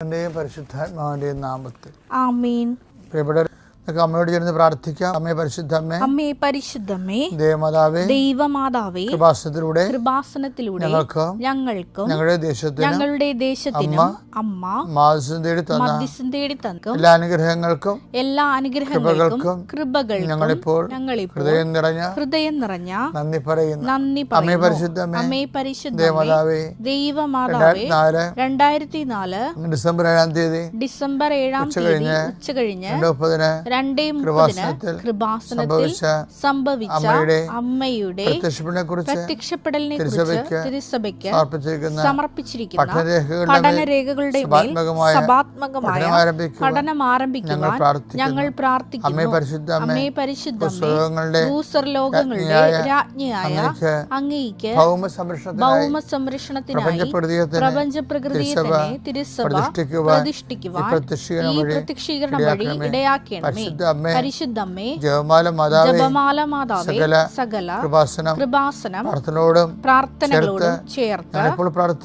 പിതാവിൻ്റെയും പരിശുദ്ധാത്മാവിൻ്റെയും നാമത്തിൽ ആമേൻ. പ്രിയപ്പെട്ടവരെ, അമ്മയോട് ചേർന്ന് പ്രാർത്ഥിക്കാം. അമ്മേ പരിശുദ്ധമ്മേ, അമ്മേ പരിശുദ്ധമ്മേ, ദേവമാതാവേ, ദൈവമാതാവേ, കൃപാസനത്തിലൂടെ ഞങ്ങൾക്കും ഞങ്ങളുടെ ദേശത്തിനും അമ്മ മാധ്യസ്ഥം തേടി തന്ന എല്ലാ അനുഗ്രഹങ്ങൾക്കും കൃപകൾക്കും ഞങ്ങളിപ്പോൾ ഹൃദയം നിറഞ്ഞ നന്ദി പറയുന്നു. അമ്മേ പരിശുദ്ധമ്മേ, ദേവമാതാവേ, 2004 ഡിസംബർ 7 തീയതി ഉച്ചകഴിഞ്ഞ് 2:30 കൃപാസനത്തിൽ സംഭവിച്ച അമ്മയുടെ പ്രത്യക്ഷപ്പെടലിനെ കുറിച്ച് തിരുസഭയ്ക്ക് സമർപ്പിച്ചിരിക്കുന്ന പഠനരേഖകളുടെ മേൽ സഭാത്മകമായ പഠനം ആരംഭിക്കുവാൻ ഞങ്ങൾ പ്രാർത്ഥിക്കുന്നു. അമ്മേ പരിശുദ്ധമ്മേ, ഭൂസ്വർലോകങ്ങളുടെ രാജ്ഞിയായ അങ്ങേയ്ക്ക് ഭൗമസംരക്ഷണത്തിനായി പ്രപഞ്ചപ്രകൃതിയെ തന്നെ തിരുസഭ പ്രതിഷ്ഠിക്കുവാൻ ഈ പ്രത്യക്ഷീകരണം വഴി ഇടയാക്കണമേ. പരിശുദ്ധമ്മേ, ജപമാല മാതാവേ, സകല കൃപാസനം പ്രാർത്ഥനകളോടും ചേർത്ത്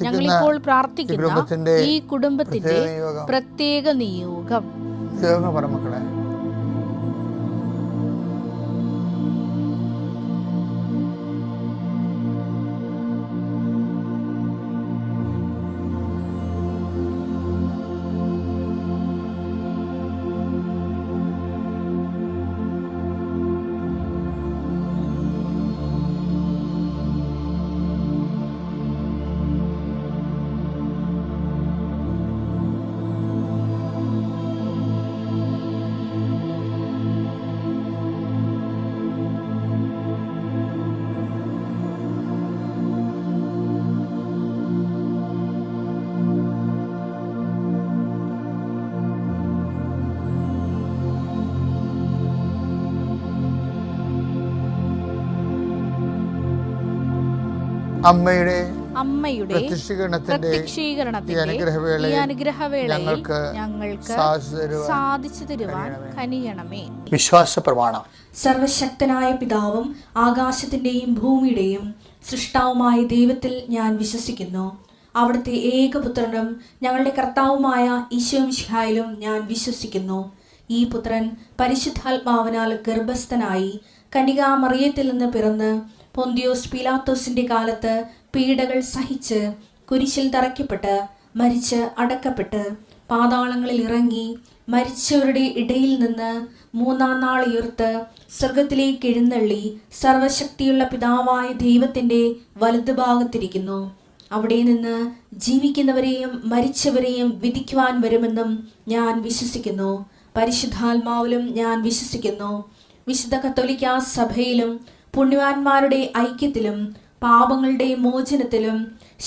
ഞങ്ങളിപ്പോൾ പ്രാർത്ഥിക്കുന്ന ഈ കുടുംബത്തിന്റെ പ്രത്യേക നിയോഗം. മക്കളെ, അമ്മയുടെ പ്രത്യക്ഷീകരണത്തിന്റെ ഈ അനുഗ്രഹവേളയിൽ ഞങ്ങൾക്ക് സാധിച്ചു തരുവാൻ കനിയണമേ. വിശ്വാസ പ്രമാണം. സർവശക്തനായ പിതാവും ആകാശത്തിന്റെയും ഭൂമിയുടെയും സൃഷ്ടാവുമായ ദൈവത്തിൽ ഞാൻ വിശ്വസിക്കുന്നു. അവിടുത്തെ ഏകപുത്രനും ഞങ്ങളുടെ കർത്താവുമായ ഈശോമിശിഹായിലും ഞാൻ വിശ്വസിക്കുന്നു. ഈ പുത്രൻ പരിശുദ്ധാത്മാവിനാൽ ഗർഭസ്ഥനായി കന്യകാമറിയത്തിൽ നിന്ന് പിറന്ന് പൊന്തിയോസ് പീലാത്തോസിന്റെ കാലത്ത് പീഡകൾ സഹിച്ച് കുരിശിൽ തറയ്ക്കപ്പെട്ട് മരിച്ച് അടക്കപ്പെട്ട് പാതാളങ്ങളിൽ ഇറങ്ങി മരിച്ചവരുടെ ഇടയിൽ നിന്ന് 3-ാം നാൾ ഉയർത്ത് സ്വർഗത്തിലേക്ക് എഴുന്നള്ളി സർവശക്തിയുള്ള പിതാവായ ദൈവത്തിന്റെ വലതുഭാഗത്തിരിക്കുന്നു. അവിടെ നിന്ന് ജീവിക്കുന്നവരെയും മരിച്ചവരെയും വിധിക്കുവാൻ വരുമെന്നും ഞാൻ വിശ്വസിക്കുന്നു. പരിശുദ്ധാത്മാവിലും ഞാൻ വിശ്വസിക്കുന്നു. വിശുദ്ധ കത്തോലിക്കാ സഭയിലും പുണ്യവാന്മാരുടെ ഐക്യത്തിലും പാപങ്ങളുടെ മോചനത്തിലും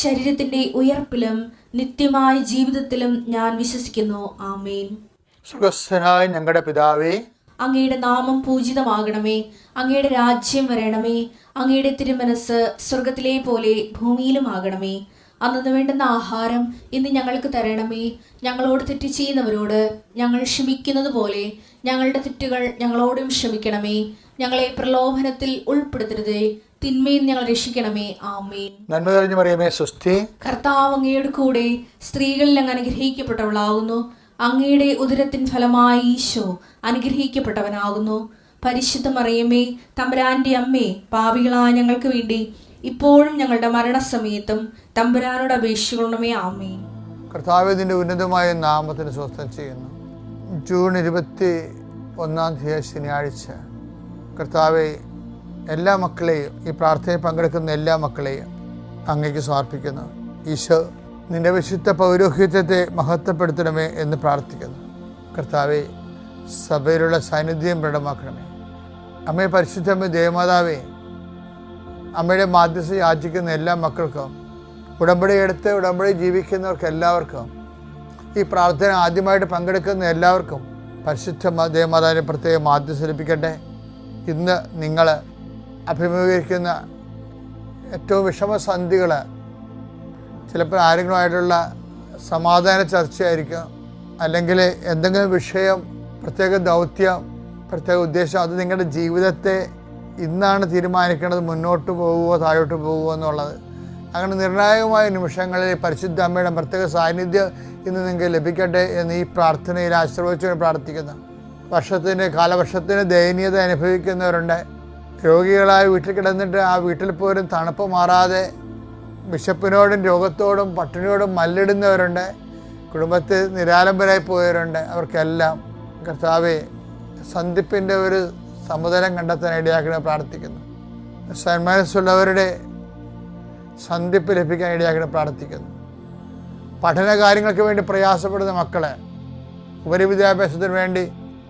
ശരീരത്തിന്റെ ഉയർപ്പിലും നിത്യമായ ജീവിതത്തിലും ഞാൻ വിശ്വസിക്കുന്നു. ആമേൻ. സ്വർഗ്ഗസ്ഥനായ ഞങ്ങളുടെ പിതാവേ, അങ്ങയുടെ നാമം പൂജിതമാകണമേ. അങ്ങയുടെ രാജ്യം വരണമേ. അങ്ങയുടെ തിരുമനസ് സ്വർഗത്തിലെ പോലെ ഭൂമിയിലുമാകണമേ. അന്നു വേണ്ടുന്ന ആഹാരം ഇന്ന് ഞങ്ങൾക്ക് തരണമേ. ഞങ്ങളോട് തെറ്റ് ചെയ്യുന്നവരോട് ഞങ്ങൾ ക്ഷമിക്കുന്നത് പോലെ ഞങ്ങളുടെ തെറ്റുകൾ ഞങ്ങളോടും ക്ഷമിക്കണമേ. ഞങ്ങളെ പ്രലോഭനത്തിൽ ഉൾപ്പെടുത്തരുതേ, തിന്മയിൽ ഞങ്ങൾ രക്ഷിക്കണമേ. ആമേൻ. നന്മ നിറഞ്ഞ മറിയമേ, സ്വസ്തി. കർത്താവ് അങ്ങയുടെ കൂടെ സ്ത്രീകളിൽ അങ്ങ് അനുഗ്രഹിക്കപ്പെട്ടവളാകുന്നു. അങ്ങയുടെ ഉദരത്തിൻ ഫലമായി ഈശോ അനുഗ്രഹിക്കപ്പെട്ടവനാകുന്നു. പരിശുദ്ധ മറിയമേ, തമ്പുരാന്റെ അമ്മേ, പാപികളായ ഞങ്ങൾക്ക് വേണ്ടി ഇപ്പോഴും ഞങ്ങളുടെ മരണസമയത്തും തമ്പുരാനോട് അപേക്ഷിക്കണമേ. ആമേൻ. കർത്താവേ, നിന്റെ ഉന്നതമായ നാമത്തിന് സ്വസ്ഥം ചെയ്യുന്നു. ജൂൺ 21-ാം തീയതി ശനിയാഴ്ച കർത്താവെ, എല്ലാ മക്കളെയും, ഈ പ്രാർത്ഥനയിൽ പങ്കെടുക്കുന്ന എല്ലാ മക്കളെയും അങ്ങേക്ക് സമർപ്പിക്കുന്നു. ഈശോ, നിന്റെ വിശുദ്ധ പൗരോഹിത്യത്തെ മഹത്വപ്പെടുത്തണമേ എന്ന് പ്രാർത്ഥിക്കുന്നു. കർത്താവെ, സഭയിലുള്ള സാന്നിധ്യം ദൃഢമാക്കണമേ. അമ്മയെ പരിശുദ്ധമ്മ ദേവമാതാവേ, അമ്മയുടെ മാധ്യസ്ഥ യാചിക്കുന്ന എല്ലാ മക്കൾക്കും, ഉടമ്പടി എടുത്ത് ഉടമ്പടി ജീവിക്കുന്നവർക്ക് എല്ലാവർക്കും, ഈ പ്രാർത്ഥന ആദ്യമായിട്ട് പങ്കെടുക്കുന്ന എല്ലാവർക്കും പരിശുദ്ധ ദേവമാതാവിനെ പ്രത്യേകം മാധ്യസ്ഥ ലഭിക്കട്ടെ. ഇന്ന് നിങ്ങൾ അഭിമുഖീകരിക്കുന്ന ഏറ്റവും വിഷമസന്ധികൾ ചിലപ്പോൾ ആരെങ്കിലുമായിട്ടുള്ള സമാധാന ചർച്ചയായിരിക്കും, അല്ലെങ്കിൽ എന്തെങ്കിലും വിഷയം, പ്രത്യേക ദൗത്യം, പ്രത്യേക ഉദ്ദേശം. അത് നിങ്ങളുടെ ജീവിതത്തെ ഇന്നാണ് തീരുമാനിക്കേണ്ടത്, മുന്നോട്ട് പോകുമോ താഴോട്ട് പോകുമോ എന്നുള്ളത്. അങ്ങനെ നിർണായകമായ നിമിഷങ്ങളിൽ പരിശുദ്ധ അമ്മയുടെ പ്രത്യേക സാന്നിധ്യം ഇന്ന് നിങ്ങൾക്ക് ലഭിക്കട്ടെ എന്ന് ഈ പ്രാർത്ഥനയിൽ ആശ്രയിച്ചുകൊണ്ട് പ്രാർത്ഥിക്കുന്നു. കാലവർഷത്തിന് ദയനീയത അനുഭവിക്കുന്നവരുണ്ട്. രോഗികളായി വീട്ടിൽ കിടന്നിട്ട് ആ വീട്ടിൽ പോലും തണുപ്പ് മാറാതെ വിശപ്പിനോടും രോഗത്തോടും പട്ടിണിയോടും മല്ലിടുന്നവരുണ്ട്. കുടുംബത്തിൽ നിരാലംബരായി പോയവരുണ്ട്. അവർക്കെല്ലാം കർത്താവേ സന്ധിപ്പിൻ്റെ ഒരു സമുദ്രം കണ്ടെത്താൻ ഇടയാക്കണം പ്രാർത്ഥിക്കുന്നു. സന്മനസ്സുള്ളവരുടെ സന്ധിപ്പ് ലഭിക്കാൻ ഇടയാക്കണം പ്രാർത്ഥിക്കുന്നു. പഠന കാര്യങ്ങൾക്ക് വേണ്ടി പ്രയാസപ്പെടുന്ന മക്കളെ ഉപരിവിദ്യാഭ്യാസത്തിന് വേണ്ടി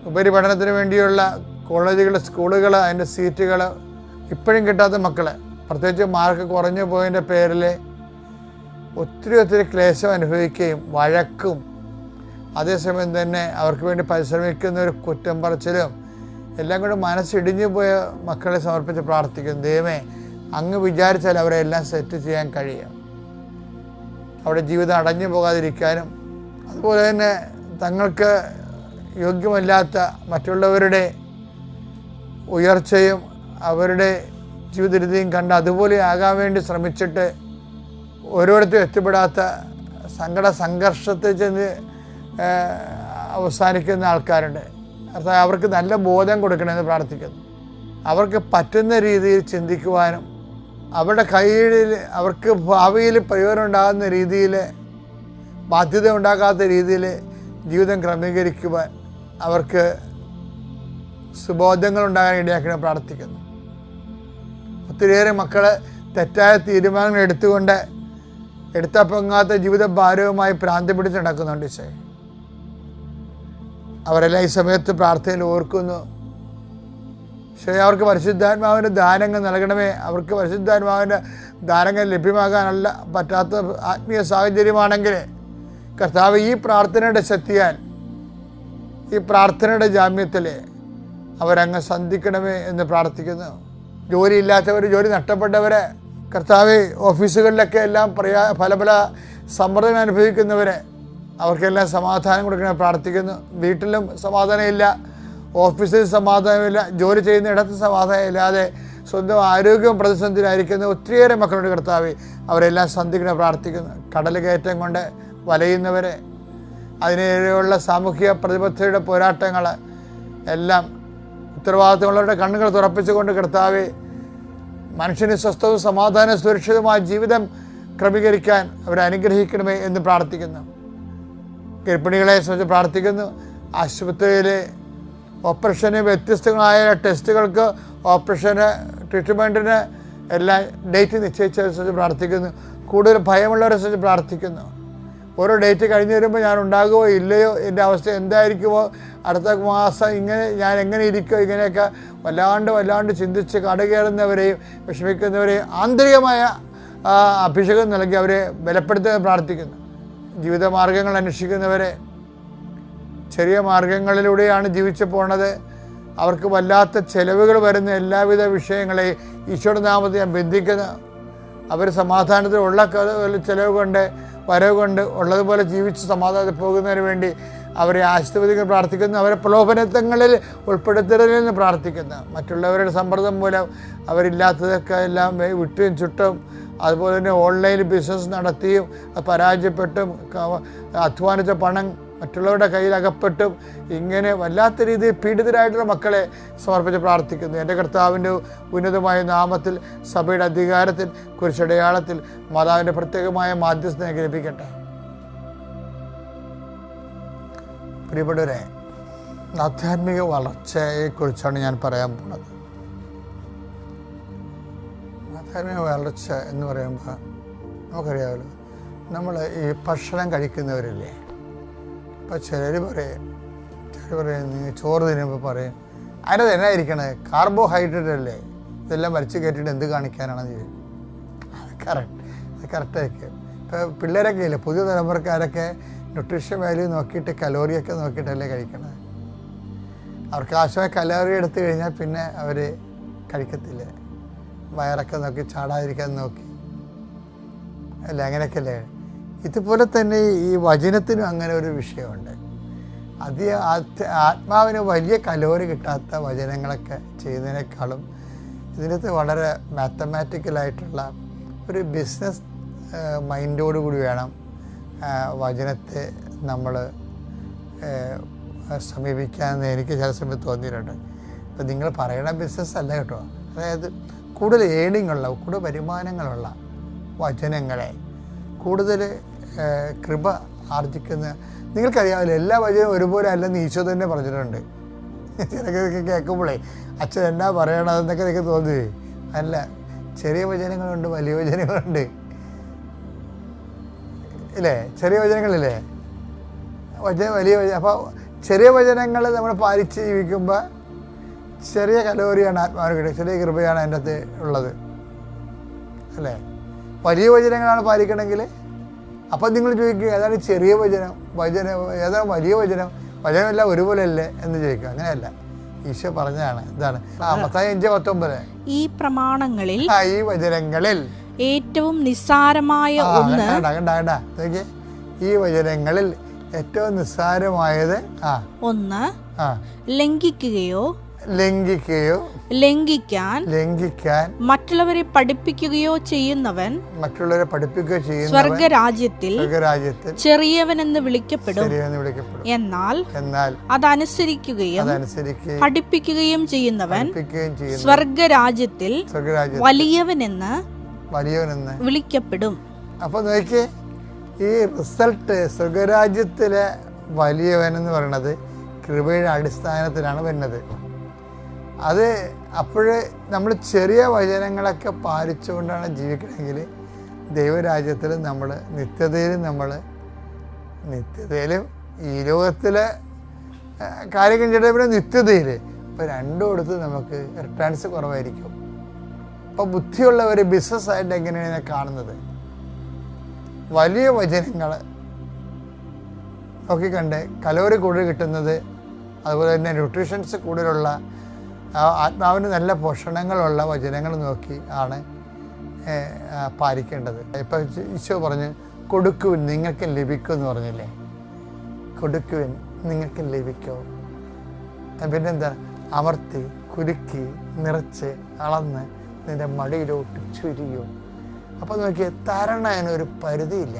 ഉപരിപഠനത്തിന് വേണ്ടിയുള്ള കോളേജുകൾ, സ്കൂളുകൾ, അതിൻ്റെ സീറ്റുകൾ ഇപ്പോഴും കിട്ടാത്ത മക്കളെ, പ്രത്യേകിച്ച് മാർക്ക് കുറഞ്ഞു പോയതിൻ്റെ പേരിൽ ഒത്തിരി ക്ലേശം അനുഭവിക്കുകയും വഴക്കും അതേസമയം തന്നെ അവർക്ക് വേണ്ടി പരിശ്രമിക്കുന്ന ഒരു കുറ്റം പറച്ചിലും എല്ലാം കൂടെ മനസ്സിടിഞ്ഞു പോയ മക്കളെ സമർപ്പിച്ച് പ്രാർത്ഥിക്കുന്നു. ദൈവമേ, അങ്ങ് വിചാരിച്ചാൽ അവരെ എല്ലാം സെറ്റ് ചെയ്യാൻ കഴിയും. അവിടെ ജീവിതം അടഞ്ഞു പോകാതിരിക്കാനും അതുപോലെ തന്നെ തങ്ങൾക്ക് യോഗ്യമല്ലാത്ത മറ്റുള്ളവരുടെ ഉയർച്ചയും അവരുടെ ജീവിതരീതിയും കണ്ട് അതുപോലെ ആകാൻ വേണ്ടി ശ്രമിച്ചിട്ട് ഓരോരുത്തരും എത്തിപ്പെടാത്ത സംഘർഷത്തിൽ ചെന്ന് അവസാനിക്കുന്ന ആൾക്കാരുണ്ട്. അർത്ഥം അവർക്ക് നല്ല ബോധം കൊടുക്കണമെന്ന് പ്രാർത്ഥിക്കുന്നു. അവർക്ക് പറ്റുന്ന രീതിയിൽ ചിന്തിക്കുവാനും അവരുടെ കയ്യിൽ അവർക്ക് ഭാവിയിൽ പ്രയോജനം ഉണ്ടാകുന്ന രീതിയിൽ, ബാധ്യത ഉണ്ടാകാത്ത രീതിയിൽ ജീവിതം ക്രമീകരിക്കുവാൻ അവർക്ക് സുബോധങ്ങൾ ഉണ്ടാകാൻ ഇടയാക്കണം പ്രാർത്ഥിക്കുന്നു. ഒത്തിരിയേറെ മക്കൾ തെറ്റായ തീരുമാനങ്ങൾ എടുത്താൽ പൊങ്ങാത്ത ജീവിത ഭാരവുമായി ഭ്രാന്തി പിടിച്ച് നടക്കുന്നുണ്ട്. ഈശോയെ, അവരെല്ലാം ഈ സമയത്ത് പ്രാർത്ഥനയിൽ ഓർക്കുന്നു. ഈശോയെ, അവർക്ക് പരിശുദ്ധാത്മാവിൻ്റെ ദാനങ്ങൾ നൽകണമേ. അവർക്ക് പരിശുദ്ധാത്മാവിൻ്റെ ദാനങ്ങൾ ലഭ്യമാകാനല്ല പറ്റാത്ത ആത്മീയ സാഹചര്യമാണെങ്കിൽ കർത്താവ് ഈ പ്രാർത്ഥനയുടെ ശക്തിയാൽ, ഈ പ്രാർത്ഥനയുടെ ജാമ്യത്തിൽ അവരങ്ങ് സന്ധിക്കണമേ എന്ന് പ്രാർത്ഥിക്കുന്നു. ജോലിയില്ലാത്തവർ, ജോലി നഷ്ടപ്പെട്ടവരെ, കർത്താവ് ഓഫീസുകളിലൊക്കെ എല്ലാം പല സമ്മർദ്ദങ്ങൾ അനുഭവിക്കുന്നവരെ അവർക്കെല്ലാം സമാധാനം കൊടുക്കണമെന്ന് പ്രാർത്ഥിക്കുന്നു. വീട്ടിലും സമാധാനമില്ല, ഓഫീസിൽ സമാധാനമില്ല, ജോലി ചെയ്യുന്ന ഇടത്ത് സമാധാനം ഇല്ലാതെ സ്വന്തം ആരോഗ്യവും പ്രതിസന്ധിയിലായിരിക്കുന്ന ഒത്തിരിയേറെ മക്കളുടെ കർത്താവ് അവരെല്ലാം സന്ധിക്കണം പ്രാർത്ഥിക്കുന്നു. കടൽ കയറ്റം കൊണ്ട് വലയുന്നവരെ, അതിനെതിരെയുള്ള സാമൂഹിക പ്രതിബദ്ധതയുടെ പോരാട്ടങ്ങൾ എല്ലാം ഉത്തരവാദിത്തമുള്ളവരുടെ കണ്ണുകൾ തുറപ്പിച്ചുകൊണ്ട് കർത്താവെ മനുഷ്യന് സ്വസ്ഥവും സമാധാനവും സുരക്ഷിതമായ ജീവിതം ക്രമീകരിക്കാൻ അവരെ അനുഗ്രഹിക്കണമേ എന്ന് പ്രാർത്ഥിക്കുന്നു. ഗർഭിണികളെ സംബന്ധിച്ച് പ്രാർത്ഥിക്കുന്നു. ആശുപത്രിയിലെ ഓപ്പറേഷന് വ്യത്യസ്തങ്ങളായ ടെസ്റ്റുകൾക്ക്, ഓപ്പറേഷന്, ട്രീറ്റ്മെൻറ്റിന് എല്ലാം ഡേറ്റ് നിശ്ചയിച്ചവരെ സംബന്ധിച്ച് പ്രാർത്ഥിക്കുന്നു. കൂടുതൽ ഭയമുള്ളവരെ സംബന്ധിച്ച് പ്രാർത്ഥിക്കുന്നു. ഓരോ ഡേറ്റ് കഴിഞ്ഞ് വരുമ്പോൾ ഞാൻ ഉണ്ടാകുമോ ഇല്ലയോ, എൻ്റെ അവസ്ഥ എന്തായിരിക്കുമോ, അടുത്ത മാസം ഞാൻ എങ്ങനെ ഇരിക്കുമോ, ഇങ്ങനെയൊക്കെ വല്ലാണ്ട് ചിന്തിച്ച് കടകയറുന്നവരെയും വിഷമിക്കുന്നവരെയും ആന്തരികമായ അഭിഷേകം നൽകി അവരെ ബലപ്പെടുത്താൻ പ്രാർത്ഥിക്കുന്നു. ജീവിതമാർഗങ്ങൾ അന്വേഷിക്കുന്നവരെ, ചെറിയ മാർഗങ്ങളിലൂടെയാണ് ജീവിച്ചു പോണത്, അവർക്ക് വല്ലാത്ത ചെലവുകൾ വരുന്ന എല്ലാവിധ വിഷയങ്ങളെയും ഈശോയുടെ നാമത്തിൽ ഞാൻ ബന്ധിക്കുന്നു. അവർ സമാധാനത്തിലുള്ള ചെലവ് കൊണ്ട് വരവ് കൊണ്ട് ഉള്ളതുപോലെ ജീവിച്ച് സമാധാനത്തിൽ പോകുന്നതിന് വേണ്ടി അവരെ ആശീർവദിക്കാൻ പ്രാർത്ഥിക്കുന്നു. അവരെ പ്രലോഭനങ്ങളിൽ ഉൾപ്പെടുത്തരുതെന്ന് പ്രാർത്ഥിക്കുന്നു. മറ്റുള്ളവരുടെ സമ്മർദ്ദം മൂലം അവരില്ലാത്തതൊക്കെ എല്ലാം വിട്ടും ചുട്ടും അതുപോലെ തന്നെ ഓൺലൈനിൽ ബിസിനസ് നടത്തിയും പരാജയപ്പെട്ടും അധ്വാനിച്ച പണം മറ്റുള്ളവരുടെ കയ്യിൽ അകപ്പെട്ടും ഇങ്ങനെ വല്ലാത്ത രീതിയിൽ പീഡിതരായിട്ടുള്ള മക്കളെ സമർപ്പിച്ച് പ്രാർത്ഥിക്കുന്നു. എൻ്റെ കർത്താവിൻ്റെ ഉന്നതമായ നാമത്തിൽ, സഭയുടെ അധികാരത്തിൽ, കുരിശടയാളത്തിൽ മാതാവിൻ്റെ പ്രത്യേകമായ മാധ്യസ്ഥത ലഭിക്കട്ടെ. പ്രിയപ്പെട്ടവരെ, ആധ്യാത്മിക വളർച്ചയെക്കുറിച്ചാണ് ഞാൻ പറയാൻ പോകുന്നത്. ആധ്യാത്മിക വളർച്ച എന്ന് പറയുമ്പോൾ നമുക്കറിയാമല്ലോ, നമ്മൾ ഈ ഭക്ഷണം കഴിക്കുന്നവരില്ലേ, ഇപ്പോൾ ചിലർ പറയും നിങ്ങൾ ചോറ് തിന്നുമ്പോൾ പറയും അതിനകത്ത് എന്നാ ഇരിക്കണേ, കാർബോഹൈഡ്രേറ്റ് അല്ലേ, ഇതെല്ലാം വരച്ച് കയറ്റിയിട്ട് എന്ത് കാണിക്കാനാണെന്ന് ചോദിക്കും. അത് കറക്റ്റായിരിക്കും. ഇപ്പോൾ പിള്ളേരൊക്കെ ഇല്ലേ, പുതിയ തലമുറക്കാരൊക്കെ ന്യൂട്രീഷൻ വാല്യൂ നോക്കിയിട്ട് കലോറിയൊക്കെ നോക്കിയിട്ടല്ലേ കഴിക്കണത്. അവർക്ക് ആവശ്യമായ കലോറി എടുത്തു കഴിഞ്ഞാൽ പിന്നെ അവർ കഴിക്കത്തില്ല. വയറൊക്കെ നോക്കി ചാടാതിരിക്കാൻ നോക്കി അല്ലേ, അങ്ങനെയൊക്കെ അല്ലേ. ഇതുപോലെ തന്നെ ഈ വചനത്തിനും അങ്ങനെ ഒരു വിഷയമുണ്ട്. ആത്മാവിന് വലിയ കലോറി കിട്ടാത്ത വചനങ്ങളൊക്കെ ചെയ്യുന്നതിനേക്കാളും ഇതിനകത്ത് വളരെ മാത്തമാറ്റിക്കലായിട്ടുള്ള ഒരു ബിസിനസ് മൈൻഡോട് കൂടി വേണം വചനത്തെ നമ്മൾ സമീപിക്കാമെന്ന് എനിക്ക് ചില സമയത്ത് തോന്നിയിട്ടുണ്ട്. ഇപ്പം നിങ്ങൾ പറയുന്ന ബിസിനസ് അല്ല കേട്ടോ, അതായത് കൂടുതൽ ഏണിങ്ങുള്ള, കൂടുതൽ വരുമാനങ്ങളുള്ള വചനങ്ങളെ, കൂടുതൽ കൃപ ആർജിക്കുന്ന, നിങ്ങൾക്കറിയാമല്ലോ എല്ലാ വചനവും ഒരുപോലെ അല്ലെന്ന് ഈശോ തന്നെ പറഞ്ഞിട്ടുണ്ട്. ചിലതൊക്കെ കേൾക്കുമ്പോഴേ അച്ഛൻ എന്നാ പറയണതെന്നൊക്കെ നിങ്ങൾക്ക് തോന്നുകയെ. അല്ല, ചെറിയ വചനങ്ങളുണ്ട്, വലിയ വചനങ്ങളുണ്ട്, ഇല്ലേ? ചെറിയ വചനങ്ങളില്ലേ, വലിയ വചനം. അപ്പോൾ ചെറിയ വചനങ്ങൾ നമ്മൾ പാലിച്ച് ജീവിക്കുമ്പോൾ ചെറിയ കലോറിയാണ് ആത്മാവിന് കിട്ടുക, ചെറിയ കൃപയാണ് അതിൻ്റെ അകത്ത് ഉള്ളത്, അല്ലേ? വലിയ വചനങ്ങളാണ് പാലിക്കണമെങ്കിൽ അപ്പം നിങ്ങൾ ചോദിക്കുക ഏതാണ് ചെറിയ വചനം, ഏതാണ് വലിയ വചനം, വചനമെല്ലാം ഒരുപോലെ അല്ലേ എന്ന് ചോദിക്കുക. അങ്ങനെയല്ല, ഈശോ പറഞ്ഞതാണ്. ഇതാണ് മത്തായി 5:19. ഈ പ്രമാണങ്ങളിൽ ഈ വചനങ്ങളിൽ ഏറ്റവും നിസ്സാരമായ ഒന്ന് നോക്കിയേ, ഈ വചനങ്ങളിൽ ഏറ്റവും നിസ്സാരമായത് ഒന്ന് ലംഘിക്കുകയോ ലംഘിക്കാൻ മറ്റുള്ളവരെ പഠിപ്പിക്കുകയോ ചെയ്യുന്നവൻ സ്വർഗരാജ്യത്തിൽ ചെറിയവനെന്ന് വിളിക്കപ്പെടും. എന്നാൽ അതനുസരിക്കുകയും പഠിപ്പിക്കുകയും ചെയ്യുന്നവൻ സ്വർഗരാജ്യത്തിൽ വലിയവനെന്ന് വിളിക്കപ്പെടും. അപ്പൊ നോക്കിയേ, ഈ റിസൾട്ട് സ്വർഗരാജ്യത്തിലെ വലിയവനെന്ന് പറയുന്നത് കൃപയുടെ അടിസ്ഥാനത്തിലാണ് വരുന്നത്. അത് അപ്പോഴ് നമ്മൾ ചെറിയ വചനങ്ങളൊക്കെ പാലിച്ചുകൊണ്ടാണ് ജീവിക്കണമെങ്കിൽ ദൈവരാജ്യത്തിൽ നമ്മൾ നിത്യതയിലും ഈ ലോകത്തിലെ കാര്യങ്ങൾ ചെയ്ത പിന്നെ നിത്യതയിൽ ഇപ്പോൾ രണ്ടും എടുത്ത് നമുക്ക് റിട്ടേൺസ് കുറവായിരിക്കും. അപ്പോൾ ബുദ്ധിയുള്ളവർ ബിസിനസ്സായിട്ട് എങ്ങനെയാണ് കാണുന്നത്? വലിയ വചനങ്ങൾ നോക്കിക്കണ്ട് കലോറി കൂടുതൽ കിട്ടുന്നത്, അതുപോലെ തന്നെ ന്യൂട്രീഷൻസ് കൂടുതലുള്ള, ആത്മാവിന് നല്ല പോഷണങ്ങളുള്ള വചനങ്ങൾ നോക്കി ആണ് പാലിക്കേണ്ടത്. ഇപ്പം ഈശോ പറഞ്ഞ് കൊടുക്കുവിൻ നിങ്ങൾക്ക് ലഭിക്കും എന്ന് പറഞ്ഞില്ലേ? കൊടുക്കുവിൻ നിങ്ങൾക്ക് ലഭിക്കും. പിന്നെന്താ? അമർത്തി കുലുക്കി നിറച്ച് അളന്ന് നിൻ്റെ മടിയിലോട്ട് ചുരിയോ. അപ്പോൾ നോക്കിയാൽ തരണതിനൊരു പരിധിയില്ല.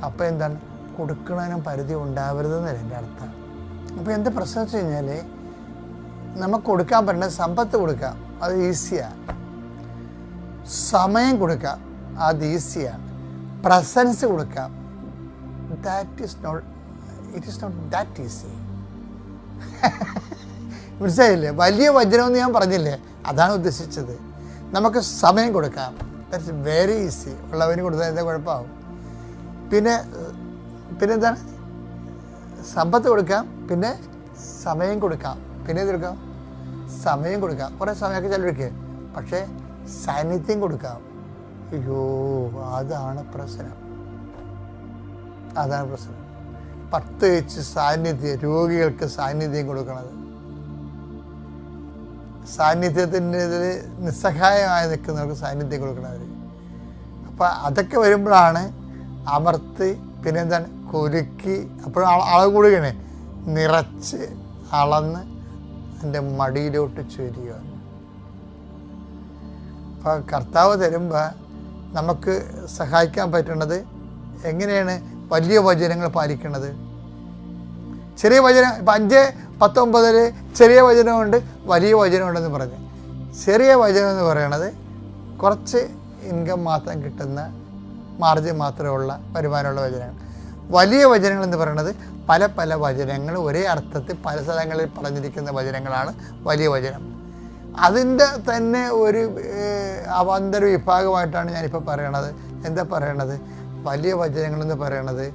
അപ്പോൾ എന്താണ്? കൊടുക്കണതിനും പരിധി ഉണ്ടാവരുതെന്നല്ല എൻ്റെ അർത്ഥം. അപ്പോൾ എന്താ പ്രശ്നം വെച്ച് കഴിഞ്ഞാൽ, നമുക്ക് കൊടുക്കാൻ പറ്റുന്നത് സമ്പത്ത് കൊടുക്കാം, അത് ഈസിയാണ്. സമയം കൊടുക്കാം, അത് ഈസിയാണ്. പ്രസൻസ് കൊടുക്കാം, it is not that easy. മനസ്സിലായില്ലേ? വലിയ വചനമെന്ന് ഞാൻ പറഞ്ഞില്ലേ, അതാണ് ഉദ്ദേശിച്ചത്. നമുക്ക് സമയം കൊടുക്കാം, ദാറ്റ്സ് വെരി ഈസി. ഉള്ളവന് കൊടുത്താൽ എന്താ കുഴപ്പമാവും? പിന്നെന്താണ്? സമ്പത്ത് കൊടുക്കാം, പിന്നെ സമയം കൊടുക്കാം, പിന്നെ കൊടുക്കാം സമയം കൊടുക്കാം, കുറേ സമയമൊക്കെ ചിലവഴിക്കുക. പക്ഷേ സാന്നിധ്യം കൊടുക്കാം. അയ്യോ, അതാണ് പ്രശ്നം. പ്രത്യേകിച്ച് സാന്നിധ്യം, രോഗികൾക്ക് സാന്നിധ്യം കൊടുക്കണത്, സാന്നിധ്യത്തിൻ്റെ ഇതിൽ നിസ്സഹായമായി നിൽക്കുന്നവർക്ക് സാന്നിധ്യം കൊടുക്കണവർ. അപ്പം അതൊക്കെ വരുമ്പോഴാണ് അമർത്തി, പിന്നെന്താണ്? കുലുക്കി, അപ്പോഴും അളവ് കൂടുകയാണ്, നിറച്ച് അളന്ന് എൻ്റെ മടിയിലോട്ട് ചൊരിയുക. അപ്പോൾ കർത്താവ് തരുമ്പോൾ നമുക്ക് സഹായിക്കാൻ പറ്റുന്നത് എങ്ങനെയാണ്? വലിയ വചനങ്ങൾ പാലിക്കുന്നത്. ചെറിയ വചനം, ഇപ്പം 5:19 ചെറിയ വചനമുണ്ട്, വലിയ വചനമുണ്ടെന്ന് പറഞ്ഞു. ചെറിയ വചനം എന്ന് പറയണത് കുറച്ച് ഇൻകം മാത്രം കിട്ടുന്ന, മാർജിൻ മാത്രമുള്ള വരുമാനമുള്ള വചനങ്ങൾ. വലിയ വചനങ്ങൾ എന്ന് പറയുന്നത് പല പല വചനങ്ങൾ ഒരേ അർത്ഥത്തിൽ പല സ്ഥലങ്ങളിൽ പറഞ്ഞിരിക്കുന്ന വചനങ്ങളാണ് വലിയ വചനം. അതിൻ്റെ തന്നെ ഒരു അവാന്തര വിഭാഗമായിട്ടാണ് ഞാനിപ്പോൾ പറയണത്. എന്താ പറയണത്? വലിയ വചനങ്ങളെന്ന് പറയണത്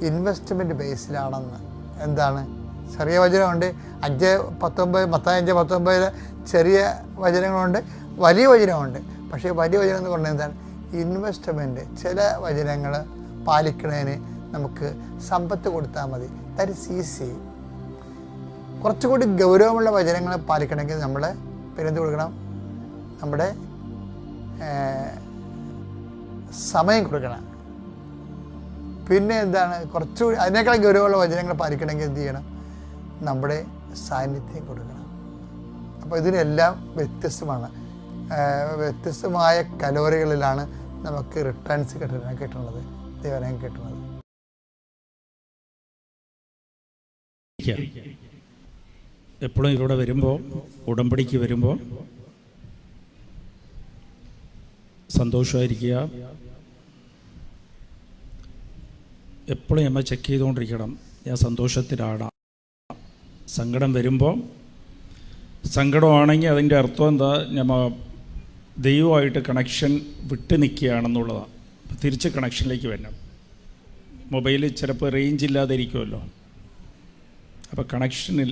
ഇൻവെസ്റ്റ്മെൻറ്റ് ബേസിലാണെന്ന്. എന്താണ്? ചെറിയ വചനമുണ്ട്, 5:19 മത്തായി 5:19 ചെറിയ വചനങ്ങളുണ്ട്, വലിയ വചനമുണ്ട്. പക്ഷേ വലിയ വചനം എന്ന് പറഞ്ഞാൽ എന്താണ്? ഇൻവെസ്റ്റ്മെൻറ്റ്. ചില വചനങ്ങൾ പാലിക്കുന്നതിന് നമുക്ക് സമ്പത്ത് കൊടുത്താൽ മതി, ദാറ്റ് ഈസ് ഈസി. കുറച്ചുകൂടി ഗൗരവമുള്ള വചനങ്ങൾ പാലിക്കണമെങ്കിൽ നമ്മൾ പിന്നെന്ത് കൊടുക്കണം? നമ്മുടെ സമയം കൊടുക്കണം. പിന്നെ എന്താണ്? കുറച്ചുകൂടി അതിനേക്കാൾ ഗൗരവമുള്ള വചനങ്ങൾ പാലിക്കണമെങ്കിൽ എന്ത് ചെയ്യണം? നമ്മുടെ സാന്നിധ്യം കൊടുക്കണം. അപ്പോൾ ഇതിനെല്ലാം വ്യത്യസ്തമാണ്. വ്യത്യസ്തമായ കലോറികളിലാണ് നമുക്ക് റിട്ടേൺസ് കിട്ടുന്നത്, ദൈവം കിട്ടുന്നത്. എപ്പോഴും ഇവിടെ വരുമ്പോൾ, ഉടമ്പടിക്ക് വരുമ്പോൾ സന്തോഷമായിരിക്കുക. എപ്പോഴും നമ്മൾ ചെക്ക് ചെയ്തുകൊണ്ടിരിക്കണം, ഞാൻ സന്തോഷത്തിലാണ്. സങ്കടം വരുമ്പോൾ, സങ്കടമാണെങ്കിൽ അതിൻ്റെ അർത്ഥം എന്താ, നമ്മൾ ദൈവമായിട്ട് കണക്ഷൻ വിട്ട് നിൽക്കുകയാണെന്നുള്ളതാണ്. തിരിച്ച് കണക്ഷനിലേക്ക് വരണം. മൊബൈലിൽ ചിലപ്പോൾ റേഞ്ച് ഇല്ലാതെ ഇരിക്കുമല്ലോ. അപ്പോൾ കണക്ഷനിൽ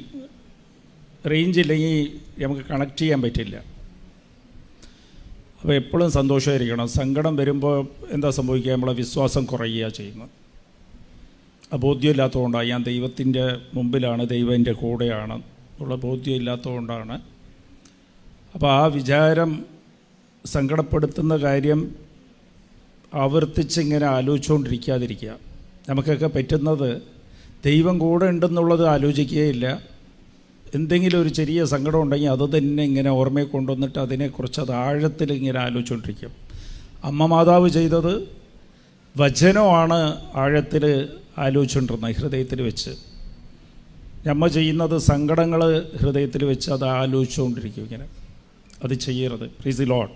റേഞ്ച് ഇല്ലെങ്കിൽ നമുക്ക് കണക്ട് ചെയ്യാൻ പറ്റില്ല. അപ്പോൾ എപ്പോഴും സന്തോഷമായിരിക്കണം. സങ്കടം വരുമ്പോൾ എന്താ സംഭവിക്കുക, നമ്മളെ വിശ്വാസം കുറയുക ചെയ്യുന്നത്. ബോധ്യമില്ലാത്തതുകൊണ്ടാണ്, ഞാൻ ദൈവത്തിൻ്റെ മുമ്പിലാണ്, ദൈവം എൻ്റെ കൂടെയാണ് ഉള്ള ബോധ്യം ഇല്ലാത്തതുകൊണ്ടാണ്. അപ്പോൾ ആ വിചാരം, സങ്കടപ്പെടുത്തുന്ന കാര്യം ആവർത്തിച്ചിങ്ങനെ ആലോചിച്ചുകൊണ്ടിരിക്കാതിരിക്കുക. നമുക്കൊക്കെ പറ്റുന്നത് ദൈവം കൂടെ ഉണ്ടെന്നുള്ളത് ആലോചിക്കുകയില്ല. എന്തെങ്കിലും ഒരു ചെറിയ സങ്കടം ഉണ്ടെങ്കിൽ അത് തന്നെ ഇങ്ങനെ ഓർമ്മയെ കൊണ്ടുവന്നിട്ട് അതിനെക്കുറിച്ച് അത് ആഴത്തിൽ ഇങ്ങനെ ആലോചിച്ചുകൊണ്ടിരിക്കും. അമ്മ മാതാവ് ചെയ്തത് വചനമാണ് ആഴത്തിൽ ആലോചിച്ചുകൊണ്ടിരുന്നത് ഹൃദയത്തിൽ വെച്ച്. നമ്മൾ ചെയ്യുന്നത് സങ്കടങ്ങൾ ഹൃദയത്തിൽ വെച്ച് അത് ആലോചിച്ചുകൊണ്ടിരിക്കും ഇങ്ങനെ. അത് ചെയ്യരുത്. Price the lord.